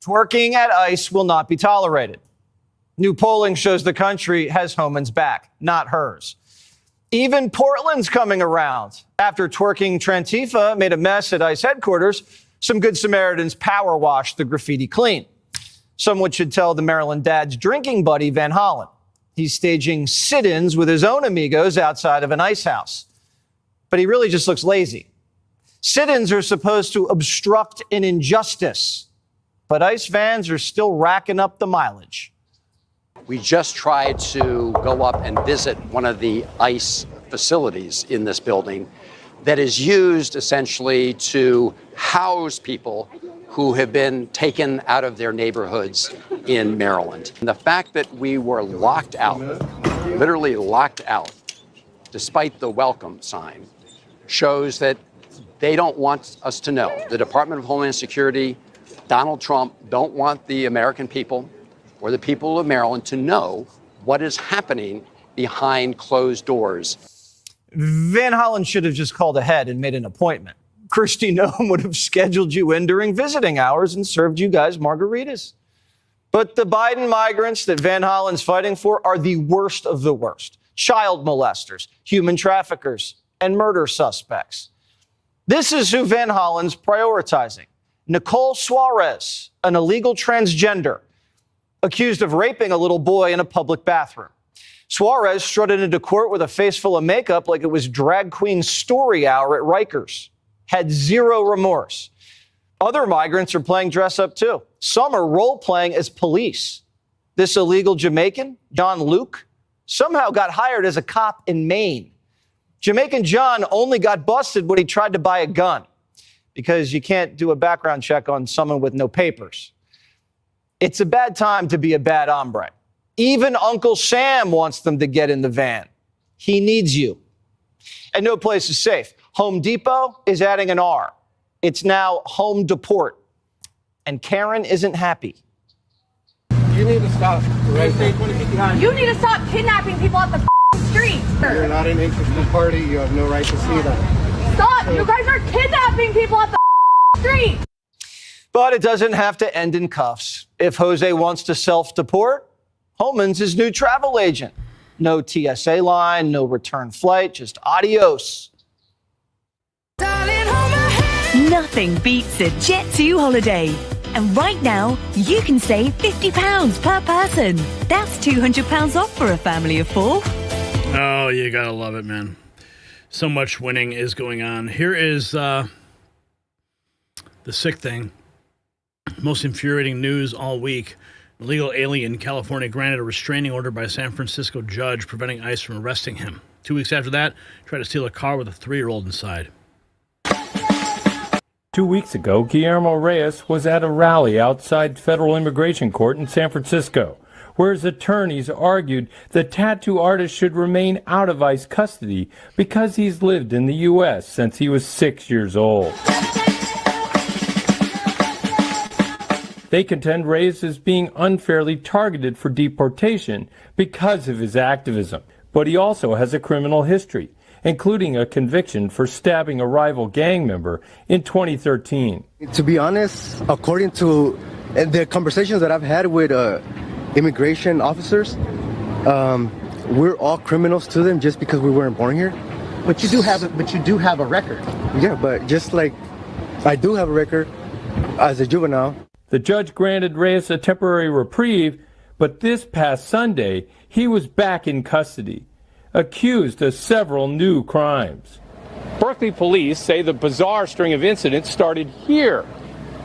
Twerking at ICE will not be tolerated. New polling shows the country has Homan's back, not hers. Even Portland's coming around. After twerking Trantifa made a mess at ICE headquarters, some Good Samaritans power washed the graffiti clean. Someone should tell the Maryland dad's drinking buddy, Van Hollen. He's staging sit-ins with his own amigos outside of an ICE house. But he really just looks lazy. Sit-ins are supposed to obstruct an injustice. But ICE vans are still racking up the mileage. We just tried to go up and visit one of the ICE facilities in this building. that is used essentially to house people who have been taken out of their neighborhoods in Maryland. And the fact that we were locked out, literally locked out, despite the welcome sign, shows that they don't want us to know. The Department of Homeland Security, Donald Trump, don't want the American people or the people of Maryland to know what is happening behind closed doors. Van Hollen should have just called ahead and made an appointment. Kristi Noem would have scheduled you in during visiting hours and served you guys margaritas. But the Biden migrants that Van Hollen's fighting for are the worst of the worst. Child molesters, human traffickers, and murder suspects. This is who Van Hollen's prioritizing. Nicole Suarez, an illegal transgender, accused of raping a little boy in a public bathroom. Suarez strutted into court with a face full of makeup like it was drag queen story hour at Rikers. Had zero remorse. Other migrants are playing dress up too. Some are role playing as police. This illegal Jamaican, John Luke, somehow got hired as a cop in Maine. Jamaican John only got busted when he tried to buy a gun because you can't do a background check on someone with no papers. It's a bad time to be a bad hombre. Even Uncle Sam wants them to get in the van. He needs you. And no place is safe. Home Depot is adding an R. It's now Home Deport. And Karen isn't happy. You need to stop. You need to stop kidnapping people at the street. You're not an interested party. You have no right to see that. Stop! You guys are kidnapping people at the street. But it doesn't have to end in cuffs. If Jose wants to self-deport, Homan's his new travel agent. No TSA line, no return flight, just adios. Nothing beats a Jet2 holiday. And right now, you can save £50 per person. That's £200 off for a family of 4. Oh, you gotta love it, man. So much winning is going on. Here is the sick thing. Most infuriating news all week. An illegal alien in California granted a restraining order by a San Francisco judge preventing ICE from arresting him. 2 weeks after that, tried to steal a car with a 3-year-old inside. 2 weeks ago, Guillermo Reyes was at a rally outside federal immigration court in San Francisco, where his attorneys argued the tattoo artist should remain out of ICE custody because he's lived in the U.S. since he was 6 years old. They contend Reyes is being unfairly targeted for deportation because of his activism, but he also has a criminal history, including a conviction for stabbing a rival gang member in 2013. To be honest, according to the conversations that I've had with immigration officers, we're all criminals to them just because we weren't born here. But you do have a record. Yeah, but just like I do have a record as a juvenile. The judge granted Reyes a temporary reprieve, but this past Sunday, he was back in custody, accused of several new crimes. Berkeley police say the bizarre string of incidents started here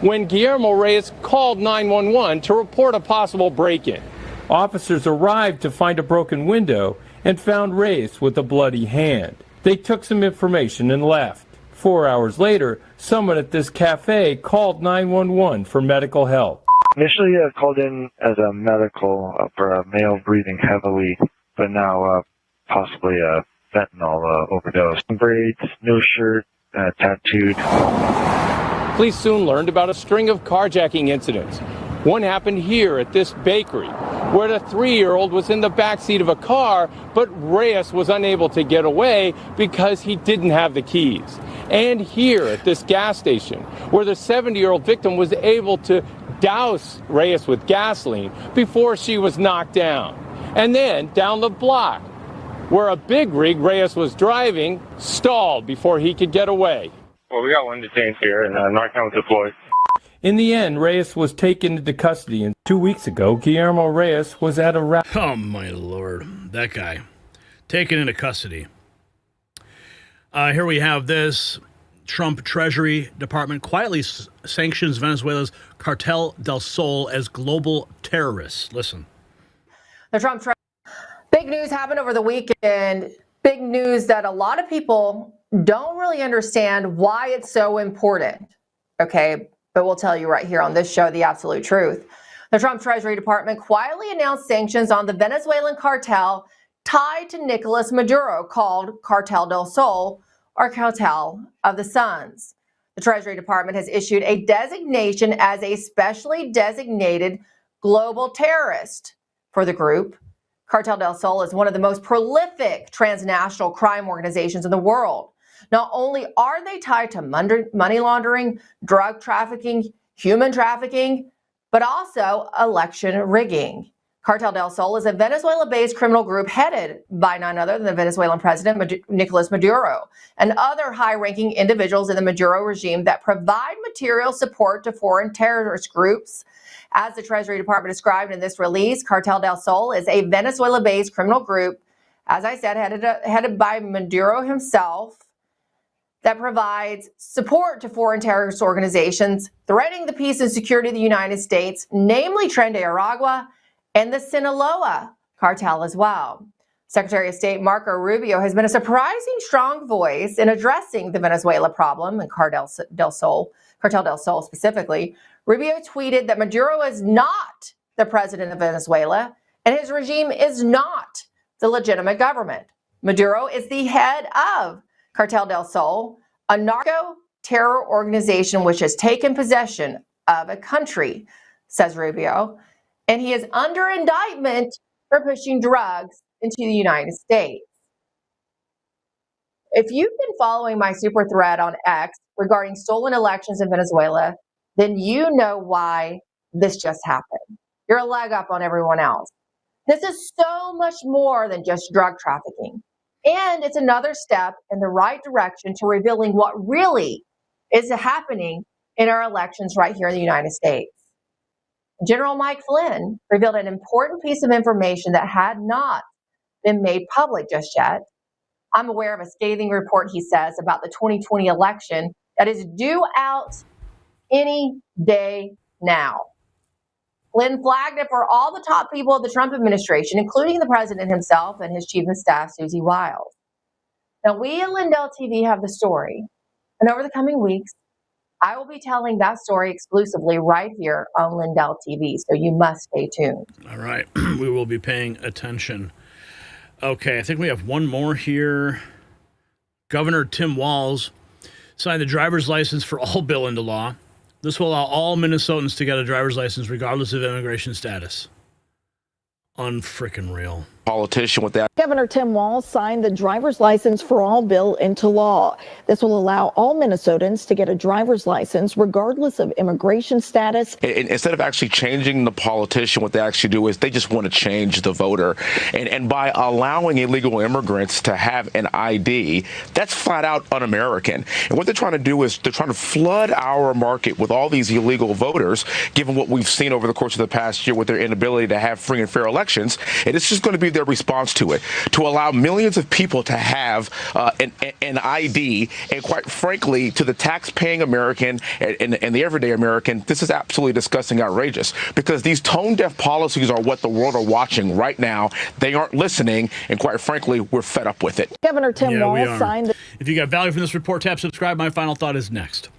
when Guillermo Reyes called 911 to report a possible break-in. Officers arrived to find a broken window and found Reyes with a bloody hand. They took some information and left. 4 hours later, someone at this cafe called 911 for medical help. Initially, I called in as a medical for a male breathing heavily, but now possibly a fentanyl overdose. Braids, no shirt, tattooed. Police soon learned about a string of carjacking incidents. One happened here at this bakery, where the 3-year-old was in the backseat of a car, but Reyes was unable to get away because he didn't have the keys. And here at this gas station, where the 70-year-old victim was able to douse Reyes with gasoline before she was knocked down. And then down the block, where a big rig Reyes was driving stalled before he could get away. Well, we got one detained here, and Narcan was deployed. In the end, Reyes was taken into custody, and 2 weeks ago, Guillermo Reyes was at a rally. Oh, my Lord. That guy. Taken into custody. Here we have this. Trump Treasury Department quietly sanctions Venezuela's Cartel del Sol as global terrorists. Listen. The Trump Big news happened over the weekend. Big news that a lot of people don't really understand why it's so important. Okay, but we'll tell you right here on this show the absolute truth. The Trump Treasury Department quietly announced sanctions on the Venezuelan cartel tied to Nicolas Maduro called Cartel del Sol, or Cartel of the Suns. The Treasury Department has issued a designation as a specially designated global terrorist for the group. Cartel del Sol is one of the most prolific transnational crime organizations in the world. Not only are they tied to money laundering, drug trafficking, human trafficking, but also election rigging. Cartel del Sol is a Venezuela-based criminal group headed by none other than the Venezuelan president, Nicolas Maduro, and other high-ranking individuals in the Maduro regime that provide material support to foreign terrorist groups. As the Treasury Department described in this release, Cartel del Sol is a Venezuela-based criminal group, as I said, headed by Maduro himself, that provides support to foreign terrorist organizations threatening the peace and security of the United States, namely Tren de Aragua and the Sinaloa cartel as well. Secretary of State Marco Rubio has been a surprising strong voice in addressing the Venezuela problem and Cartel del Sol specifically. Rubio tweeted that Maduro is not the president of Venezuela and his regime is not the legitimate government. Maduro is the head of Cartel del Sol, a narco-terror organization which has taken possession of a country, says Rubio, and he is under indictment for pushing drugs into the United States. If you've been following my super thread on X regarding stolen elections in Venezuela, then you know why this just happened. You're a leg up on everyone else. This is so much more than just drug trafficking. And it's another step in the right direction to revealing what really is happening in our elections right here in the United States. General Mike Flynn revealed an important piece of information that had not been made public just yet. I'm aware of a scathing report, he says, about the 2020 election that is due out any day now. Flynn flagged it for all the top people of the Trump administration, including the president himself and his chief of staff, Susie Wiles. Now, we at Lindell TV have the story, and over the coming weeks, I will be telling that story exclusively right here on Lindell TV, so you must stay tuned. All right. We will be paying attention. Okay, I think we have one more here. Governor Tim Walz signed the driver's license for all bill into law. This will allow all Minnesotans to get a driver's license regardless of immigration status. Unfrickin' real. Politician with that. Governor Tim Walz signed the driver's license for all bill into law. This will allow all Minnesotans to get a driver's license regardless of immigration status. Instead of actually changing the politician, what they actually do is they just want to change the voter. And by allowing illegal immigrants to have an ID, that's flat out un-American. And what they're trying to do is they're trying to flood our market with all these illegal voters, given what we've seen over the course of the past year with their inability to have free and fair elections. And it's just going to be their response to it, to allow millions of people to have an ID, and quite frankly, to the tax-paying American and the everyday American, this is absolutely disgusting, outrageous, because these tone-deaf policies are what the world are watching right now. They aren't listening, and quite frankly, we're fed up with it. Governor Tim Walz signed. If you got value from this report, tap subscribe. My final thought is next.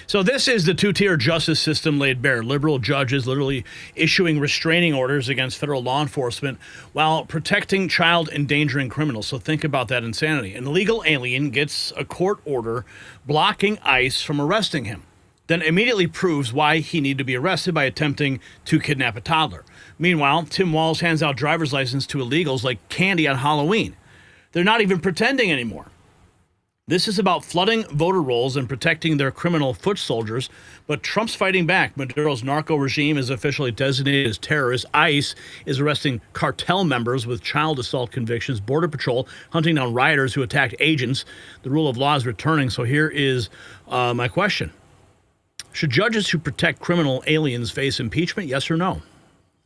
So this is the two-tier justice system laid bare. Liberal judges literally issuing restraining orders against federal law enforcement while protecting child endangering criminals. So think about that insanity. An illegal alien gets a court order blocking ICE from arresting him, then immediately proves why he needed to be arrested by attempting to kidnap a toddler. Meanwhile, Tim Walz hands out driver's license to illegals like candy on Halloween. They're not even pretending anymore. This is about flooding voter rolls and protecting their criminal foot soldiers, but Trump's fighting back. Maduro's narco regime is officially designated as terrorists. ICE is arresting cartel members with child assault convictions. Border Patrol hunting down rioters who attacked agents. The rule of law is returning. So here is my question. Should judges who protect criminal aliens face impeachment? Yes or no?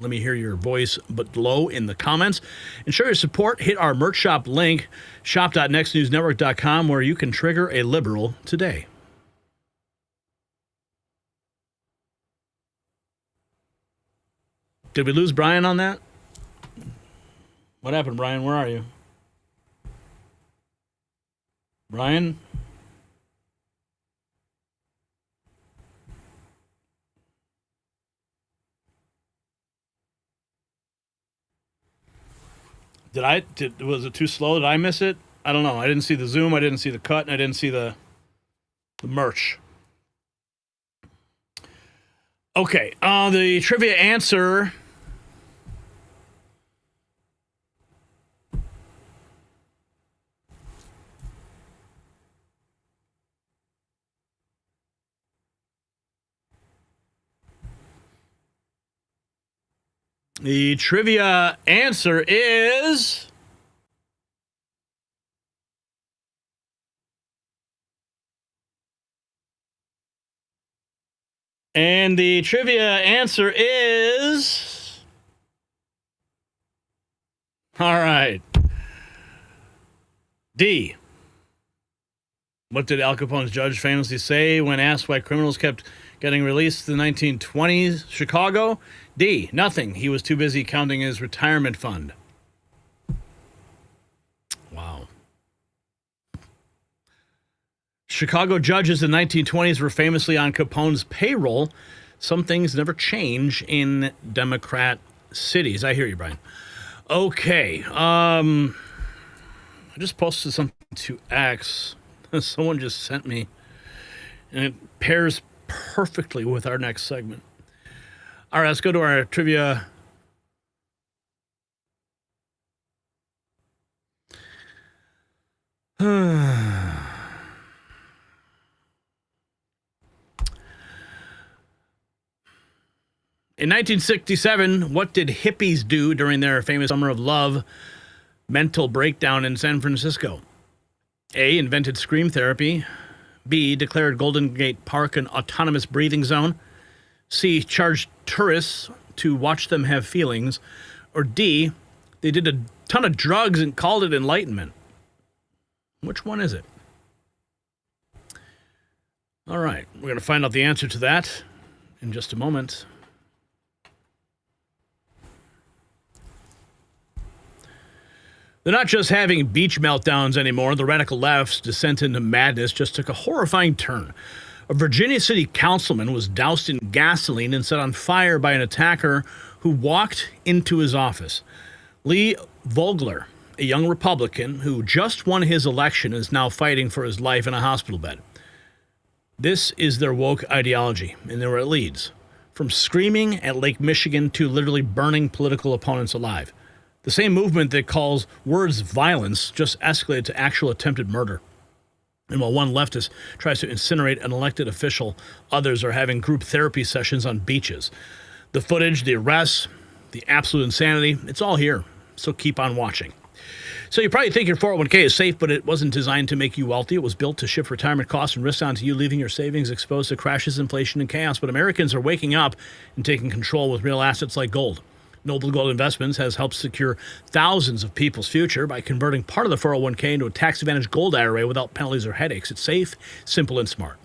Let me hear your voice below in the comments. And show your support. Hit our merch shop link, shop.nextnewsnetwork.com, where you can trigger a liberal today. Did we lose Brian on that? What happened, Brian? Where are you? Brian? Was it too slow? Did I miss it? I don't know. I didn't see the Zoom. I didn't see the cut. And I didn't see the merch. Okay. The trivia answer. The trivia answer is... And the trivia answer is... All right. D. What did Al Capone's judge famously say when asked why criminals kept getting released in the 1920s Chicago? D. Nothing. He was too busy counting his retirement fund. Wow. Chicago judges in the 1920s were famously on Capone's payroll. Some things never change in Democrat cities. I hear you, Brian. Okay. I just posted something to X. Someone just sent me. And it pairs perfectly with our next segment. All right, let's go to our trivia. In 1967, what did hippies do during their famous Summer of Love mental breakdown in San Francisco? A. Invented scream therapy. B. Declared Golden Gate Park an autonomous breathing zone. C. Charged tourists to watch them have feelings. Or D. They did a ton of drugs and called it enlightenment. Which one is it? All right, we're going to find out the answer to that in just a moment. They're not just having beach meltdowns anymore. The radical left's descent into madness just took a horrifying turn. A Virginia city councilman was doused in gasoline and set on fire by an attacker who walked into his office. Lee Vogler, a young Republican who just won his election, is now fighting for his life in a hospital bed. This is their woke ideology, and they're where it leads. From screaming at Lake Michigan to literally burning political opponents alive. The same movement that calls words violence just escalated to actual attempted murder. And while one leftist tries to incinerate an elected official, others are having group therapy sessions on beaches. The footage, the arrests, the absolute insanity, it's all here. So keep on watching. So you probably think your 401k is safe, but it wasn't designed to make you wealthy. It was built to shift retirement costs and risks onto you, leaving your savings exposed to crashes, inflation, and chaos. But Americans are waking up and taking control with real assets like gold. Noble Gold Investments has helped secure thousands of people's future by converting part of the 401k into a tax-advantaged gold IRA without penalties or headaches. It's safe, simple, and smart.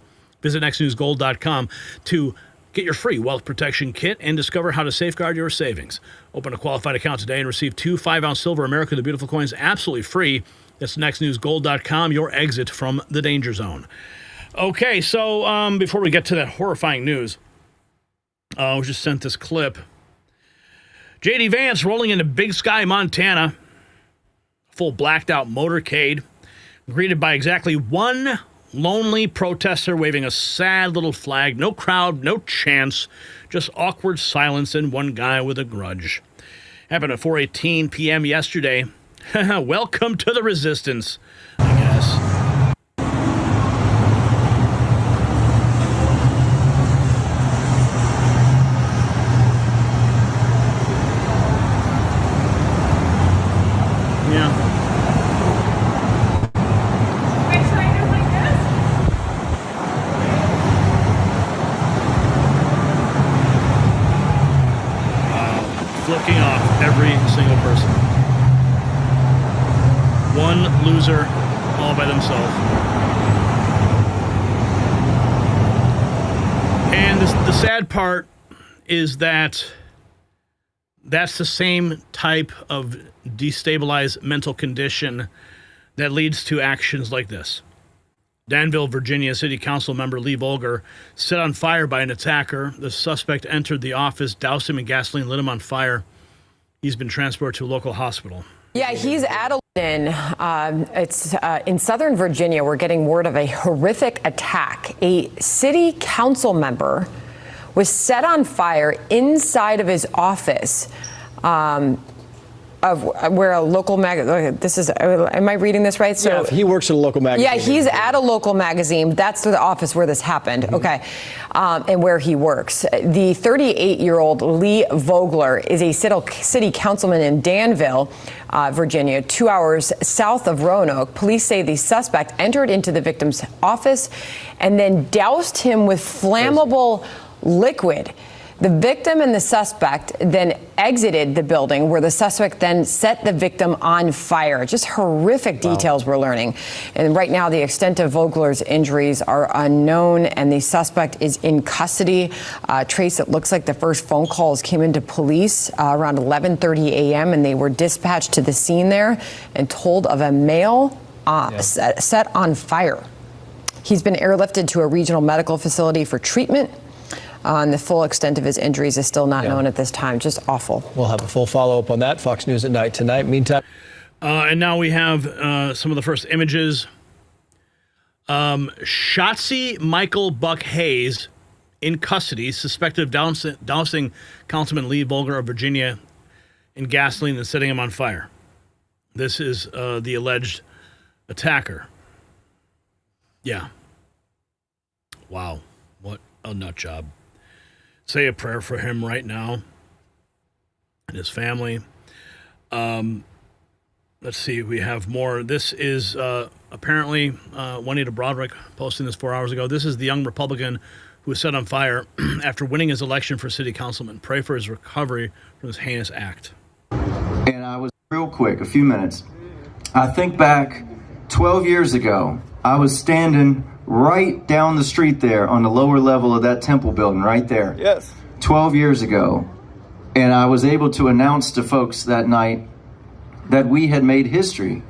Visit nextnewsgold.com to get your free wealth protection kit and discover how to safeguard your savings. Open a qualified account today and receive 2 5-ounce silver America the Beautiful coins absolutely free. That's nextnewsgold.com, your exit from the danger zone. Okay, so before we get to that horrifying news, I just sent this clip. J.D. Vance rolling into Big Sky, Montana. Full blacked out motorcade. Greeted by exactly one lonely protester waving a sad little flag. No crowd, no chance. Just awkward silence and one guy with a grudge. Happened at 4:18 p.m. yesterday. Welcome to the resistance, I guess. Flicking off every single person. One loser all by themselves. And the sad part is that that's the same type of destabilized mental condition that leads to actions like this. Danville, Virginia City Council member Lee Volger set on fire by an attacker. The suspect entered the office, doused him in gasoline, lit him on fire. He's been transported to a local hospital. Yeah, he's at a it's in Southern Virginia. We're getting word of a horrific attack. A city council member was set on fire inside of his office. Of where a local this is, am I reading this right? So yeah, he works at a local magazine. Yeah, he's at a local magazine. That's the office where this happened. Okay. And where he works. The 38-year-old Lee Vogler is a city councilman in Danville, Virginia, 2 hours south of Roanoke. Police say the suspect entered into the victim's office and then doused him with flammable liquid. The victim and the suspect then exited the building, where the suspect then set the victim on fire. Just horrific details we're learning. And right now, the extent of Vogler's injuries are unknown, and the suspect is in custody. Trace, it looks like the first phone calls came into police around 11:30 a.m., and they were dispatched to the scene there and told of a male set on fire. He's been airlifted to a regional medical facility for treatment. And the full extent of his injuries is still not known at this time. Just awful. We'll have a full follow-up on that. Fox News at Night tonight. Meantime. And now we have some of the first images. Shotzi Michael Buck Hayes in custody, suspected of dousing Councilman Lee Volger of Virginia in gasoline and setting him on fire. This is the alleged attacker. Yeah. Wow. What a nut job. Say a prayer for him right now and his family. Let's see. We have more. This is apparently Juanita Broderick posting this 4 hours ago. This is the young Republican who was set on fire after winning his election for city councilman. Pray for his recovery from this heinous act. And I was real quick, a few minutes. I think back 12 years ago, I was standing right down the street there on the lower level of that Temple building right there. Yes. 12 years ago. And I was able to announce to folks that night that we had made history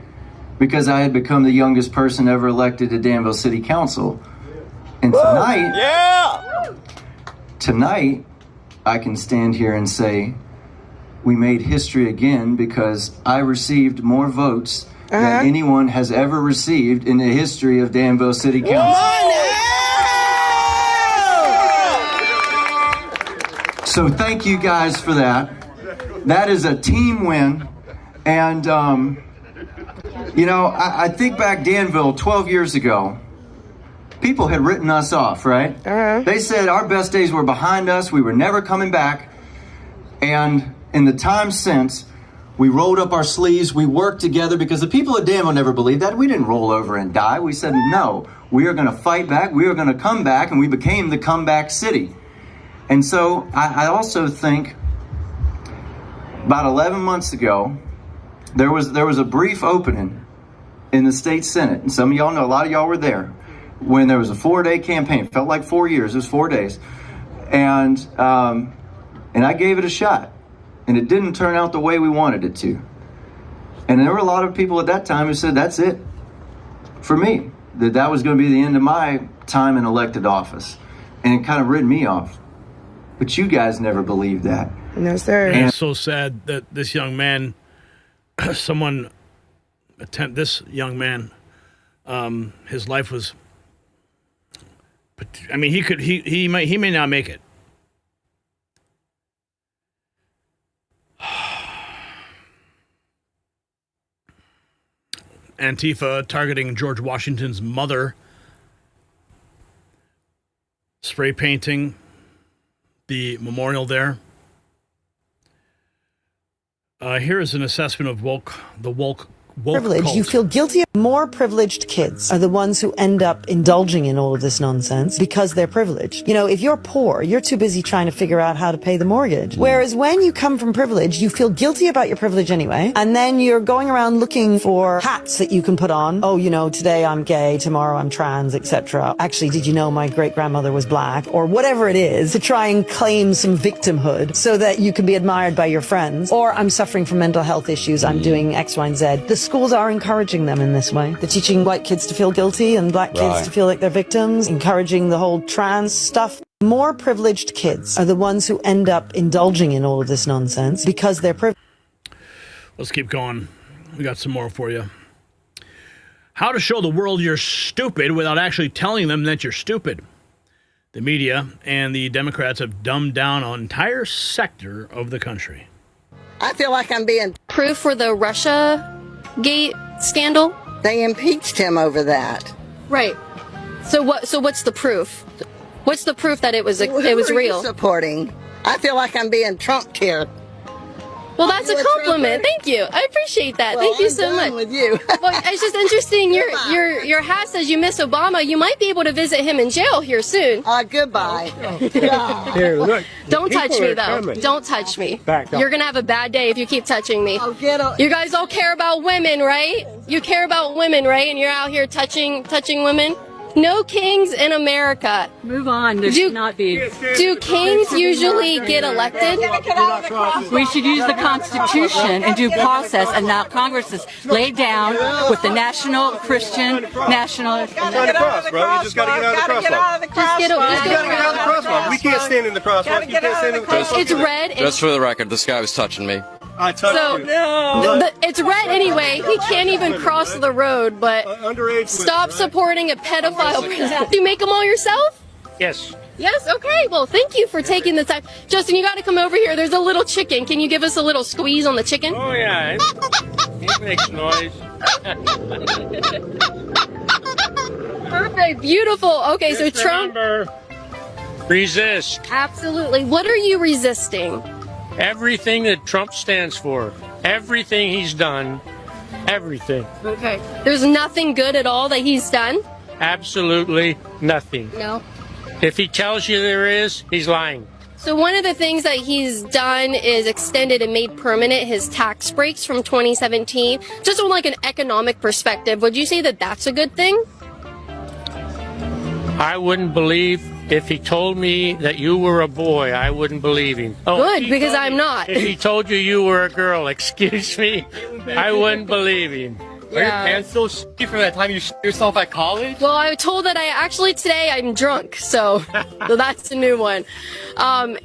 because I had become the youngest person ever elected to Danville City Council. And tonight, I can stand here and say we made history again because I received more votes than anyone has ever received in the history of Danville City Council. So thank you guys for that. That is a team win. And, you know, I think back Danville 12 years ago, people had written us off, right? They said our best days were behind us. We were never coming back. And in the time since, we rolled up our sleeves, we worked together because the people of Danville never believed that. We didn't roll over and die. We said, no, we are going to fight back. We are going to come back, and we became the comeback city. And so I also think about 11 months ago, there was a brief opening in the state Senate. And some of y'all know, a lot of y'all were there, when there was a 4-day campaign. It felt like 4 years. It was 4 days. And I gave it a shot. And it didn't turn out the way we wanted it to. And there were a lot of people at that time who said, that's it for me. That was going to be the end of my time in elected office. And it kind of written me off. But you guys never believed that. No, sir. And it's so sad that this young man, this young man, his life was, I mean, he may not make it. Antifa targeting George Washington's mother, spray painting the memorial there. Here is an assessment of the woke privilege. Cult. You feel guilty. More privileged kids are the ones who end up indulging in all of this nonsense because they're privileged. You know, if you're poor, you're too busy trying to figure out how to pay the mortgage. Whereas when you come from privilege, you feel guilty about your privilege anyway. And then you're going around looking for hats that you can put on. Oh, you know, today I'm gay, tomorrow I'm trans, etc. Actually, did you know my great-grandmother was black? Or whatever it is, to try and claim some victimhood so that you can be admired by your friends. Or I'm suffering from mental health issues. I'm doing X, Y, and Z. The schools are encouraging them in this way. They're teaching white kids to feel guilty and black kids to feel like they're victims, encouraging the whole trans stuff. More privileged kids are the ones who end up indulging in all of this nonsense because they're privileged. Let's keep going. We got some more for you. How to show the world you're stupid without actually telling them that you're stupid. The media and the Democrats have dumbed down an entire sector of the country. I feel like I'm being proof for the Russia Gate scandal. They impeached him over that. Right. So what's the proof? What's the proof that it was real? You supporting? I feel like I'm being trumped here. Well, that's a compliment. Thank you. I appreciate that. Thank you so much. With you. Well, it's just interesting. Your hat says you miss Obama. You might be able to visit him in jail here soon. Goodbye. Here, look. Don't touch me, though. Don't touch me. You're going to have a bad day if you keep touching me. You guys all care about women, right? You care about women, right? And you're out here touching women? No kings in America. Move on. There should not be. Do kings usually get elected? We should use the Constitution and due process, and now Congress is laid down with the national Christian nationalist. Get out of the cross, bro. You just got to get out of the crosswalk. Just get out of the crosswalk. We can't stand in the crosswalk. You can't stand in the crosswalk. It's red. Just for the record, this guy was touching me. I touched you. It's red anyway. He can't even cross the road, but stop supporting a pedophile president. Do you make them all yourself? Yes. Yes, okay. Well, thank you for taking the time. Justin, you got to come over here. There's a little chicken. Can you give us a little squeeze on the chicken? Oh, yeah. It makes noise. Perfect. Beautiful. Okay, so Trump. Remember, resist. Absolutely. What are you resisting? Everything that Trump stands for. Everything he's done. Everything. Okay. There's nothing good at all that he's done? Absolutely nothing. No. If he tells you there is, he's lying. So one of the things that he's done is extended and made permanent his tax breaks from 2017. Just on like an economic perspective, would you say that that's a good thing? I wouldn't believe if he told me that you were a boy, I wouldn't believe him. Oh, good, because I'm not. If he told you were a girl, excuse me, I wouldn't believe him. Are your pants so shitty from that time you shit yourself at college? Well, I was told that today I'm drunk, so that's a new one.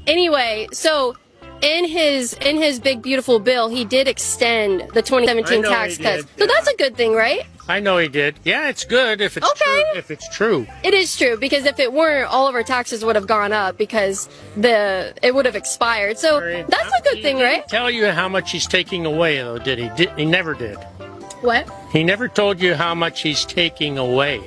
Anyway, so in his big beautiful bill, he did extend the 2017 tax cuts. So that's a good thing, right? I know he did. Yeah, it's good if it's true. If it's true. It is true, because if it weren't, all of our taxes would have gone up because it would have expired. So that's a good thing, right? Tell you how much he's taking away, though, did he? He never did. What? He never told you how much he's taking away.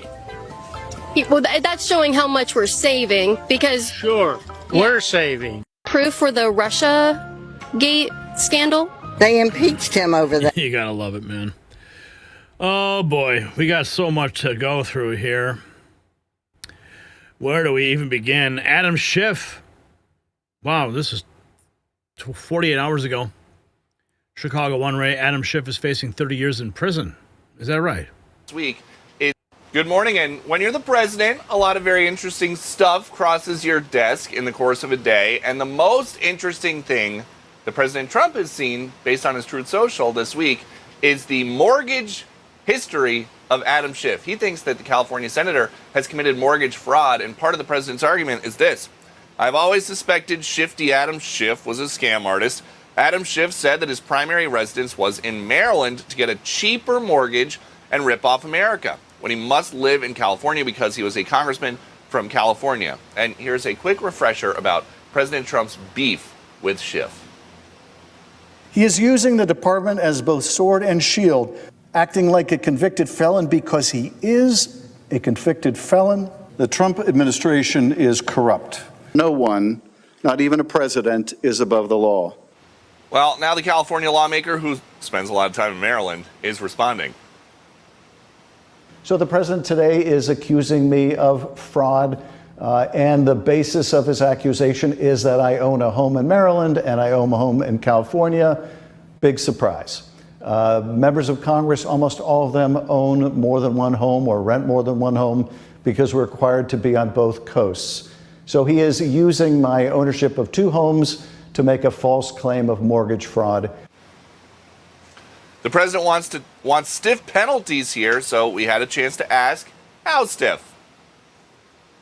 Well, that's showing how much we're saving, because... Sure, we're saving. Proof for the Russia Gate scandal? They impeached him over that. You gotta love it, man. Oh, boy. We got so much to go through here. Where do we even begin? Adam Schiff. Wow, this is 48 hours ago. Chicago One Ray. Adam Schiff is facing 30 years in prison. Is that right? This week is good morning, and when you're the president, a lot of very interesting stuff crosses your desk in the course of a day, and the most interesting thing that President Trump has seen, based on his Truth Social this week, is the mortgage history of Adam Schiff. He thinks that the California senator has committed mortgage fraud, and part of the president's argument is this: I've always suspected Shifty Adam Schiff was a scam artist. Adam Schiff said that his primary residence was in Maryland to get a cheaper mortgage and rip off America, when he must live in California because he was a congressman from California. And here's a quick refresher about President Trump's beef with Schiff. He is using the department as both sword and shield, acting like a convicted felon because he is a convicted felon. The Trump administration is corrupt. No one, not even a president, is above the law. Well, now the California lawmaker, who spends a lot of time in Maryland, is responding. So the president today is accusing me of fraud, and the basis of his accusation is that I own a home in Maryland and I own a home in California. Big surprise. Members of Congress, almost all of them own more than one home or rent more than one home because we're required to be on both coasts. So he is using my ownership of two homes to make a false claim of mortgage fraud. The president wants stiff penalties here, so we had a chance to ask, how stiff?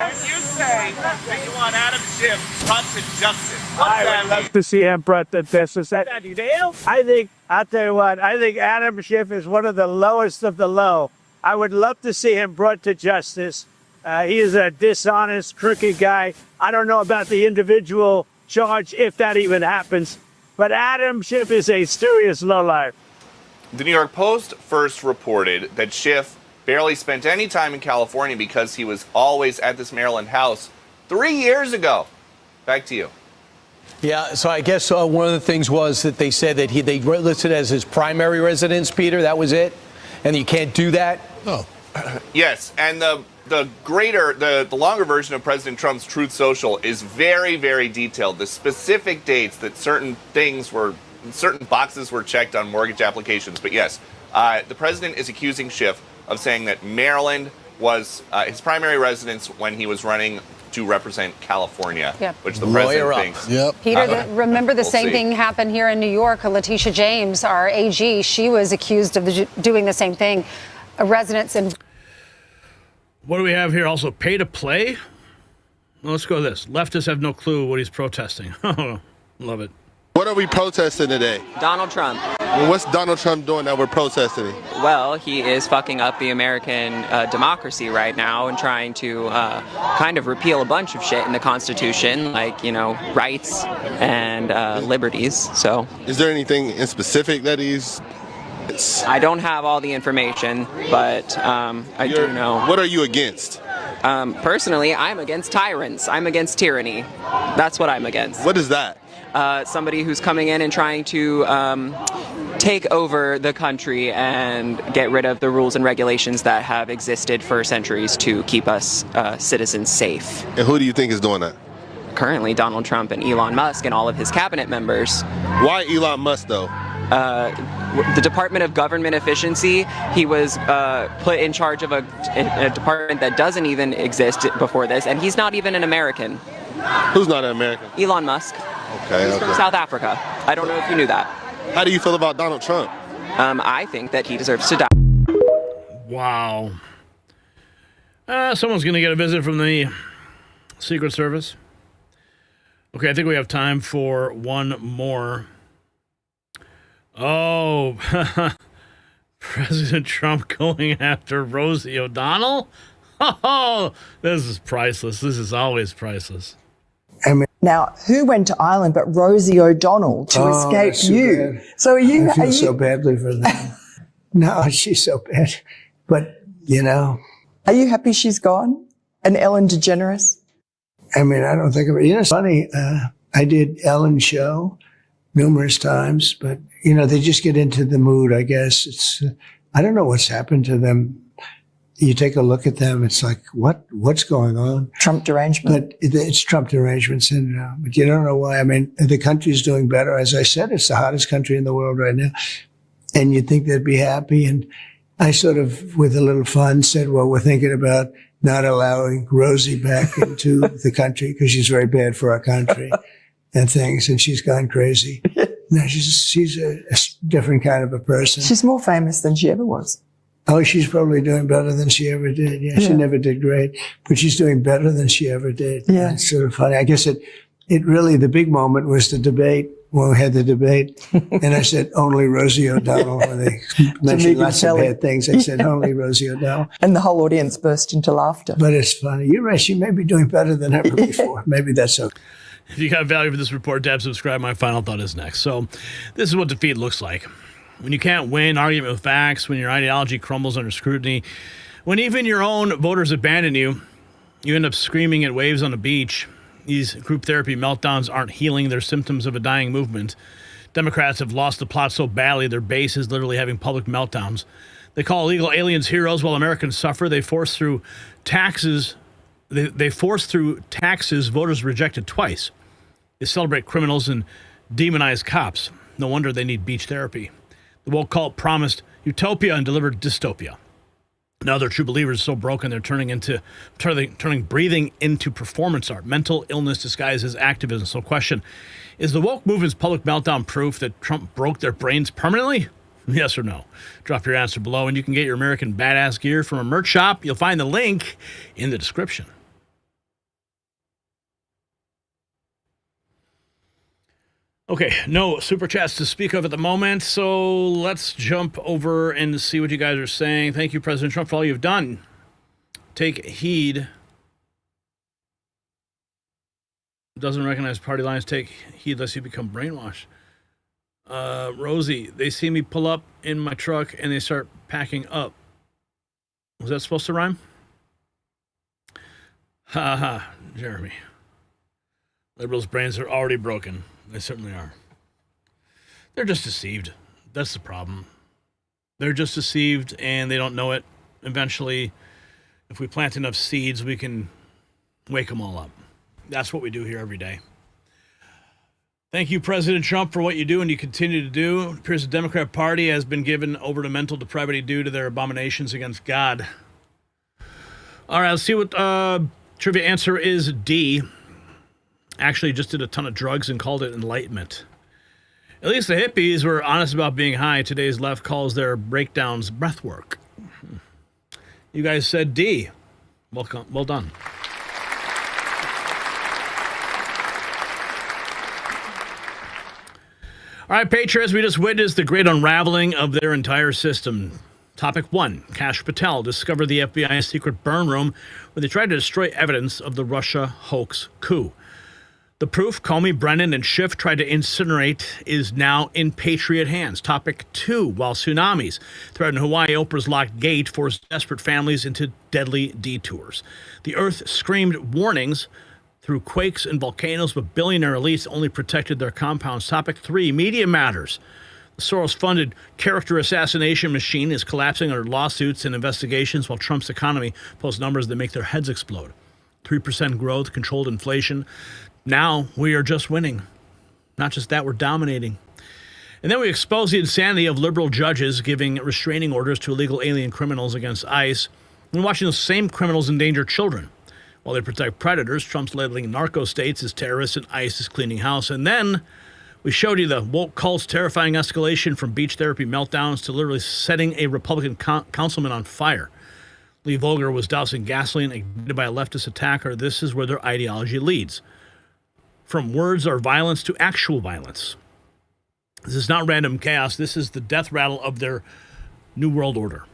You say that you want Adam Schiff brought to justice. I would love to see him brought to justice. I'll tell you what, I think Adam Schiff is one of the lowest of the low. I would love to see him brought to justice. He is a dishonest, crooked guy. I don't know about the individual charge, if that even happens, but Adam Schiff is a serious lowlife. The New York Post first reported that Schiff barely spent any time in California because he was always at this Maryland house 3 years ago. Back to you. Yeah, so I guess one of the things was that they said that they listed as his primary residence, Peter. That was it, and you can't do that. Oh, yes, and the longer version of President Trump's Truth Social is very, very detailed. The specific dates that certain boxes were checked on mortgage applications. But yes, the president is accusing Schiff of saying that Maryland was his primary residence when he was running to represent California, which the president thinks. Peter, remember the same thing happened here in New York. Letitia James, our AG, she was accused of doing the same thing. Residents in. What do we have here? Also, pay to play? Well, let's go with this. Leftists have no clue what he's protesting. Love it. What are we protesting today? Donald Trump. Well, what's Donald Trump doing that we're protesting? Well, he is fucking up the American democracy right now and trying to kind of repeal a bunch of shit in the Constitution, like, rights and liberties. So, is there anything in specific that he's... I don't have all the information, but I do know. What are you against? Personally, I'm against tyrants. I'm against tyranny. That's what I'm against. What is that? Somebody who's coming in and trying to take over the country and get rid of the rules and regulations that have existed for centuries to keep us citizens safe. And who do you think is doing that? Currently, Donald Trump and Elon Musk and all of his cabinet members. Why Elon Musk, though? The Department of Government Efficiency, he was put in charge of a department that doesn't even exist before this, and he's not even an American. Who's not an American? Elon Musk. Okay. He's from South Africa. I don't know if you knew that. How do you feel about Donald Trump? I think that he deserves to die. Wow. Someone's going to get a visit from the Secret Service. Okay, I think we have time for one more. Oh, President Trump going after Rosie O'Donnell? Oh, this is priceless. This is always priceless. Now, who went to Ireland but Rosie O'Donnell to escape you? Bad. So I feel so badly for them. No, she's so bad. But, Are you happy she's gone? And Ellen DeGeneres? I don't think of it. It's funny. I did Ellen's show numerous times, but, they just get into the mood, I guess. It's, I don't know what's happened to them. You take a look at them, it's like, what's going on? Trump derangement. But it's Trump derangement syndrome. But you don't know why. The country's doing better. As I said, it's the hottest country in the world right now. And you'd think they'd be happy. And I sort of, with a little fun, said, well, we're thinking about not allowing Rosie back into the country because she's very bad for our country and things. And she's gone crazy. No, she's a different kind of a person. She's more famous than she ever was. Oh, she's probably doing better than she ever did. Yeah, she never did great, but she's doing better than she ever did. Yeah. It's sort of funny. I guess it really, the big moment was the debate, when we had the debate. And I said, only Rosie O'Donnell. When they mentioned lots of bad things, I said, only Rosie O'Donnell. And the whole audience burst into laughter. But it's funny. You're right. She may be doing better than ever before. Maybe that's okay. If you got value for this report, tab subscribe. My final thought is next. So this is what defeat looks like. When you can't win argument with facts, when your ideology crumbles under scrutiny, when even your own voters abandon you, you end up screaming at waves on a beach. These group therapy meltdowns aren't healing. They're symptoms of a dying movement. Democrats have lost the plot so badly, their base is literally having public meltdowns. They call illegal aliens heroes while Americans suffer. They force through taxes. They force through taxes voters rejected twice. They celebrate criminals and demonize cops. No wonder they need beach therapy. The woke cult promised utopia and delivered dystopia. Now they're true believers so broken they're turning breathing into performance art, mental illness disguised as activism. So question, is the woke movement's public meltdown proof that Trump broke their brains permanently? Yes or no? Drop your answer below, and you can get your American Badass gear from a merch shop. You'll find the link in the description. Okay, no super chats to speak of at the moment, so let's jump over and see what you guys are saying. Thank you, President Trump, for all you've done. Take heed. Doesn't recognize party lines. Take heed lest you become brainwashed. Rosie, they see me pull up in my truck and they start packing up. Was that supposed to rhyme? Ha ha, Jeremy. Liberals' brains are already broken. They certainly are. They're just deceived. That's the problem. They're just deceived and they don't know it. Eventually, if we plant enough seeds, we can wake them all up. That's what we do here every day. Thank you, President Trump, for what you do and you continue to do. It appears the Democrat Party has been given over to mental depravity due to their abominations against God. All right, let's see what trivia answer is D. Actually just did a ton of drugs and called it enlightenment. At least the hippies were honest about being high. Today's left calls their breakdowns breathwork. You guys said D. Welcome. Well done. All right, Patriots, we just witnessed the great unraveling of their entire system. Topic 1, Kash Patel discovered the FBI's secret burn room where they tried to destroy evidence of the Russia hoax coup. The proof Comey, Brennan, and Schiff tried to incinerate is now in Patriot hands. Topic 2, while tsunamis threaten Hawaii, Oprah's locked gate forced desperate families into deadly detours. The earth screamed warnings through quakes and volcanoes, but billionaire elites only protected their compounds. Topic 3, media matters. The Soros-funded character assassination machine is collapsing under lawsuits and investigations while Trump's economy posts numbers that make their heads explode. 3% growth, controlled inflation. Now we are just winning. Not just that, we're dominating. And then we expose the insanity of liberal judges giving restraining orders to illegal alien criminals against ICE and watching those same criminals endanger children. While they protect predators, Trump's labeling narco states as terrorists and ICE is cleaning house. And then we showed you the woke cult's terrifying escalation from beach therapy meltdowns to literally setting a Republican councilman on fire. Lee Vogler was dousing gasoline ignited by a leftist attacker. This is where their ideology leads. From words or violence to actual violence. This is not random chaos. This is the death rattle of their New World Order.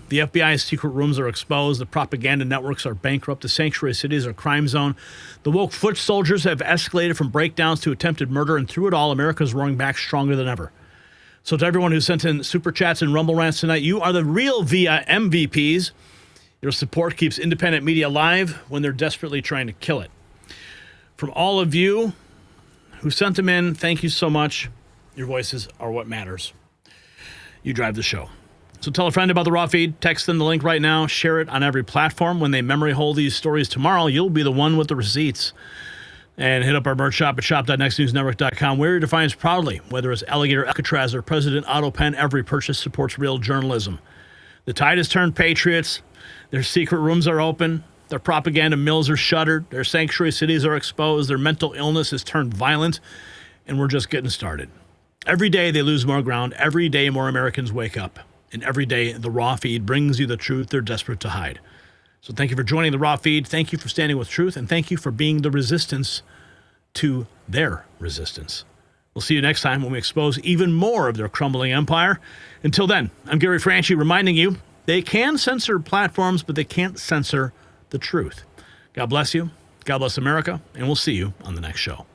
The FBI's secret rooms are exposed. The propaganda networks are bankrupt. The sanctuary cities are crime zone. The woke foot soldiers have escalated from breakdowns to attempted murder, and through it all, America's roaring back stronger than ever. So to everyone who sent in super chats and rumble rants tonight, you are the real MVPs. Your support keeps independent media alive when they're desperately trying to kill it. From all of you who sent them in, thank you so much. Your voices are what matters. You drive the show. So tell a friend about the raw feed. Text them the link right now. Share it on every platform. When they memory hole these stories tomorrow, you'll be the one with the receipts. And hit up our merch shop at shop.nextnewsnetwork.com, where he defines proudly, whether it's Alligator Alcatraz or President Otto Pen, every purchase supports real journalism. The tide has turned, Patriots. Their secret rooms are open. Their propaganda mills are shuttered. Their sanctuary cities are exposed. Their mental illness has turned violent. And we're just getting started. Every day they lose more ground. Every day more Americans wake up. And every day the raw feed brings you the truth they're desperate to hide. So thank you for joining the raw feed. Thank you for standing with truth. And thank you for being the resistance to their resistance. We'll see you next time when we expose even more of their crumbling empire. Until then, I'm Gary Franchi reminding you, they can censor platforms, but they can't censor the truth. God bless you. God bless America. And we'll see you on the next show.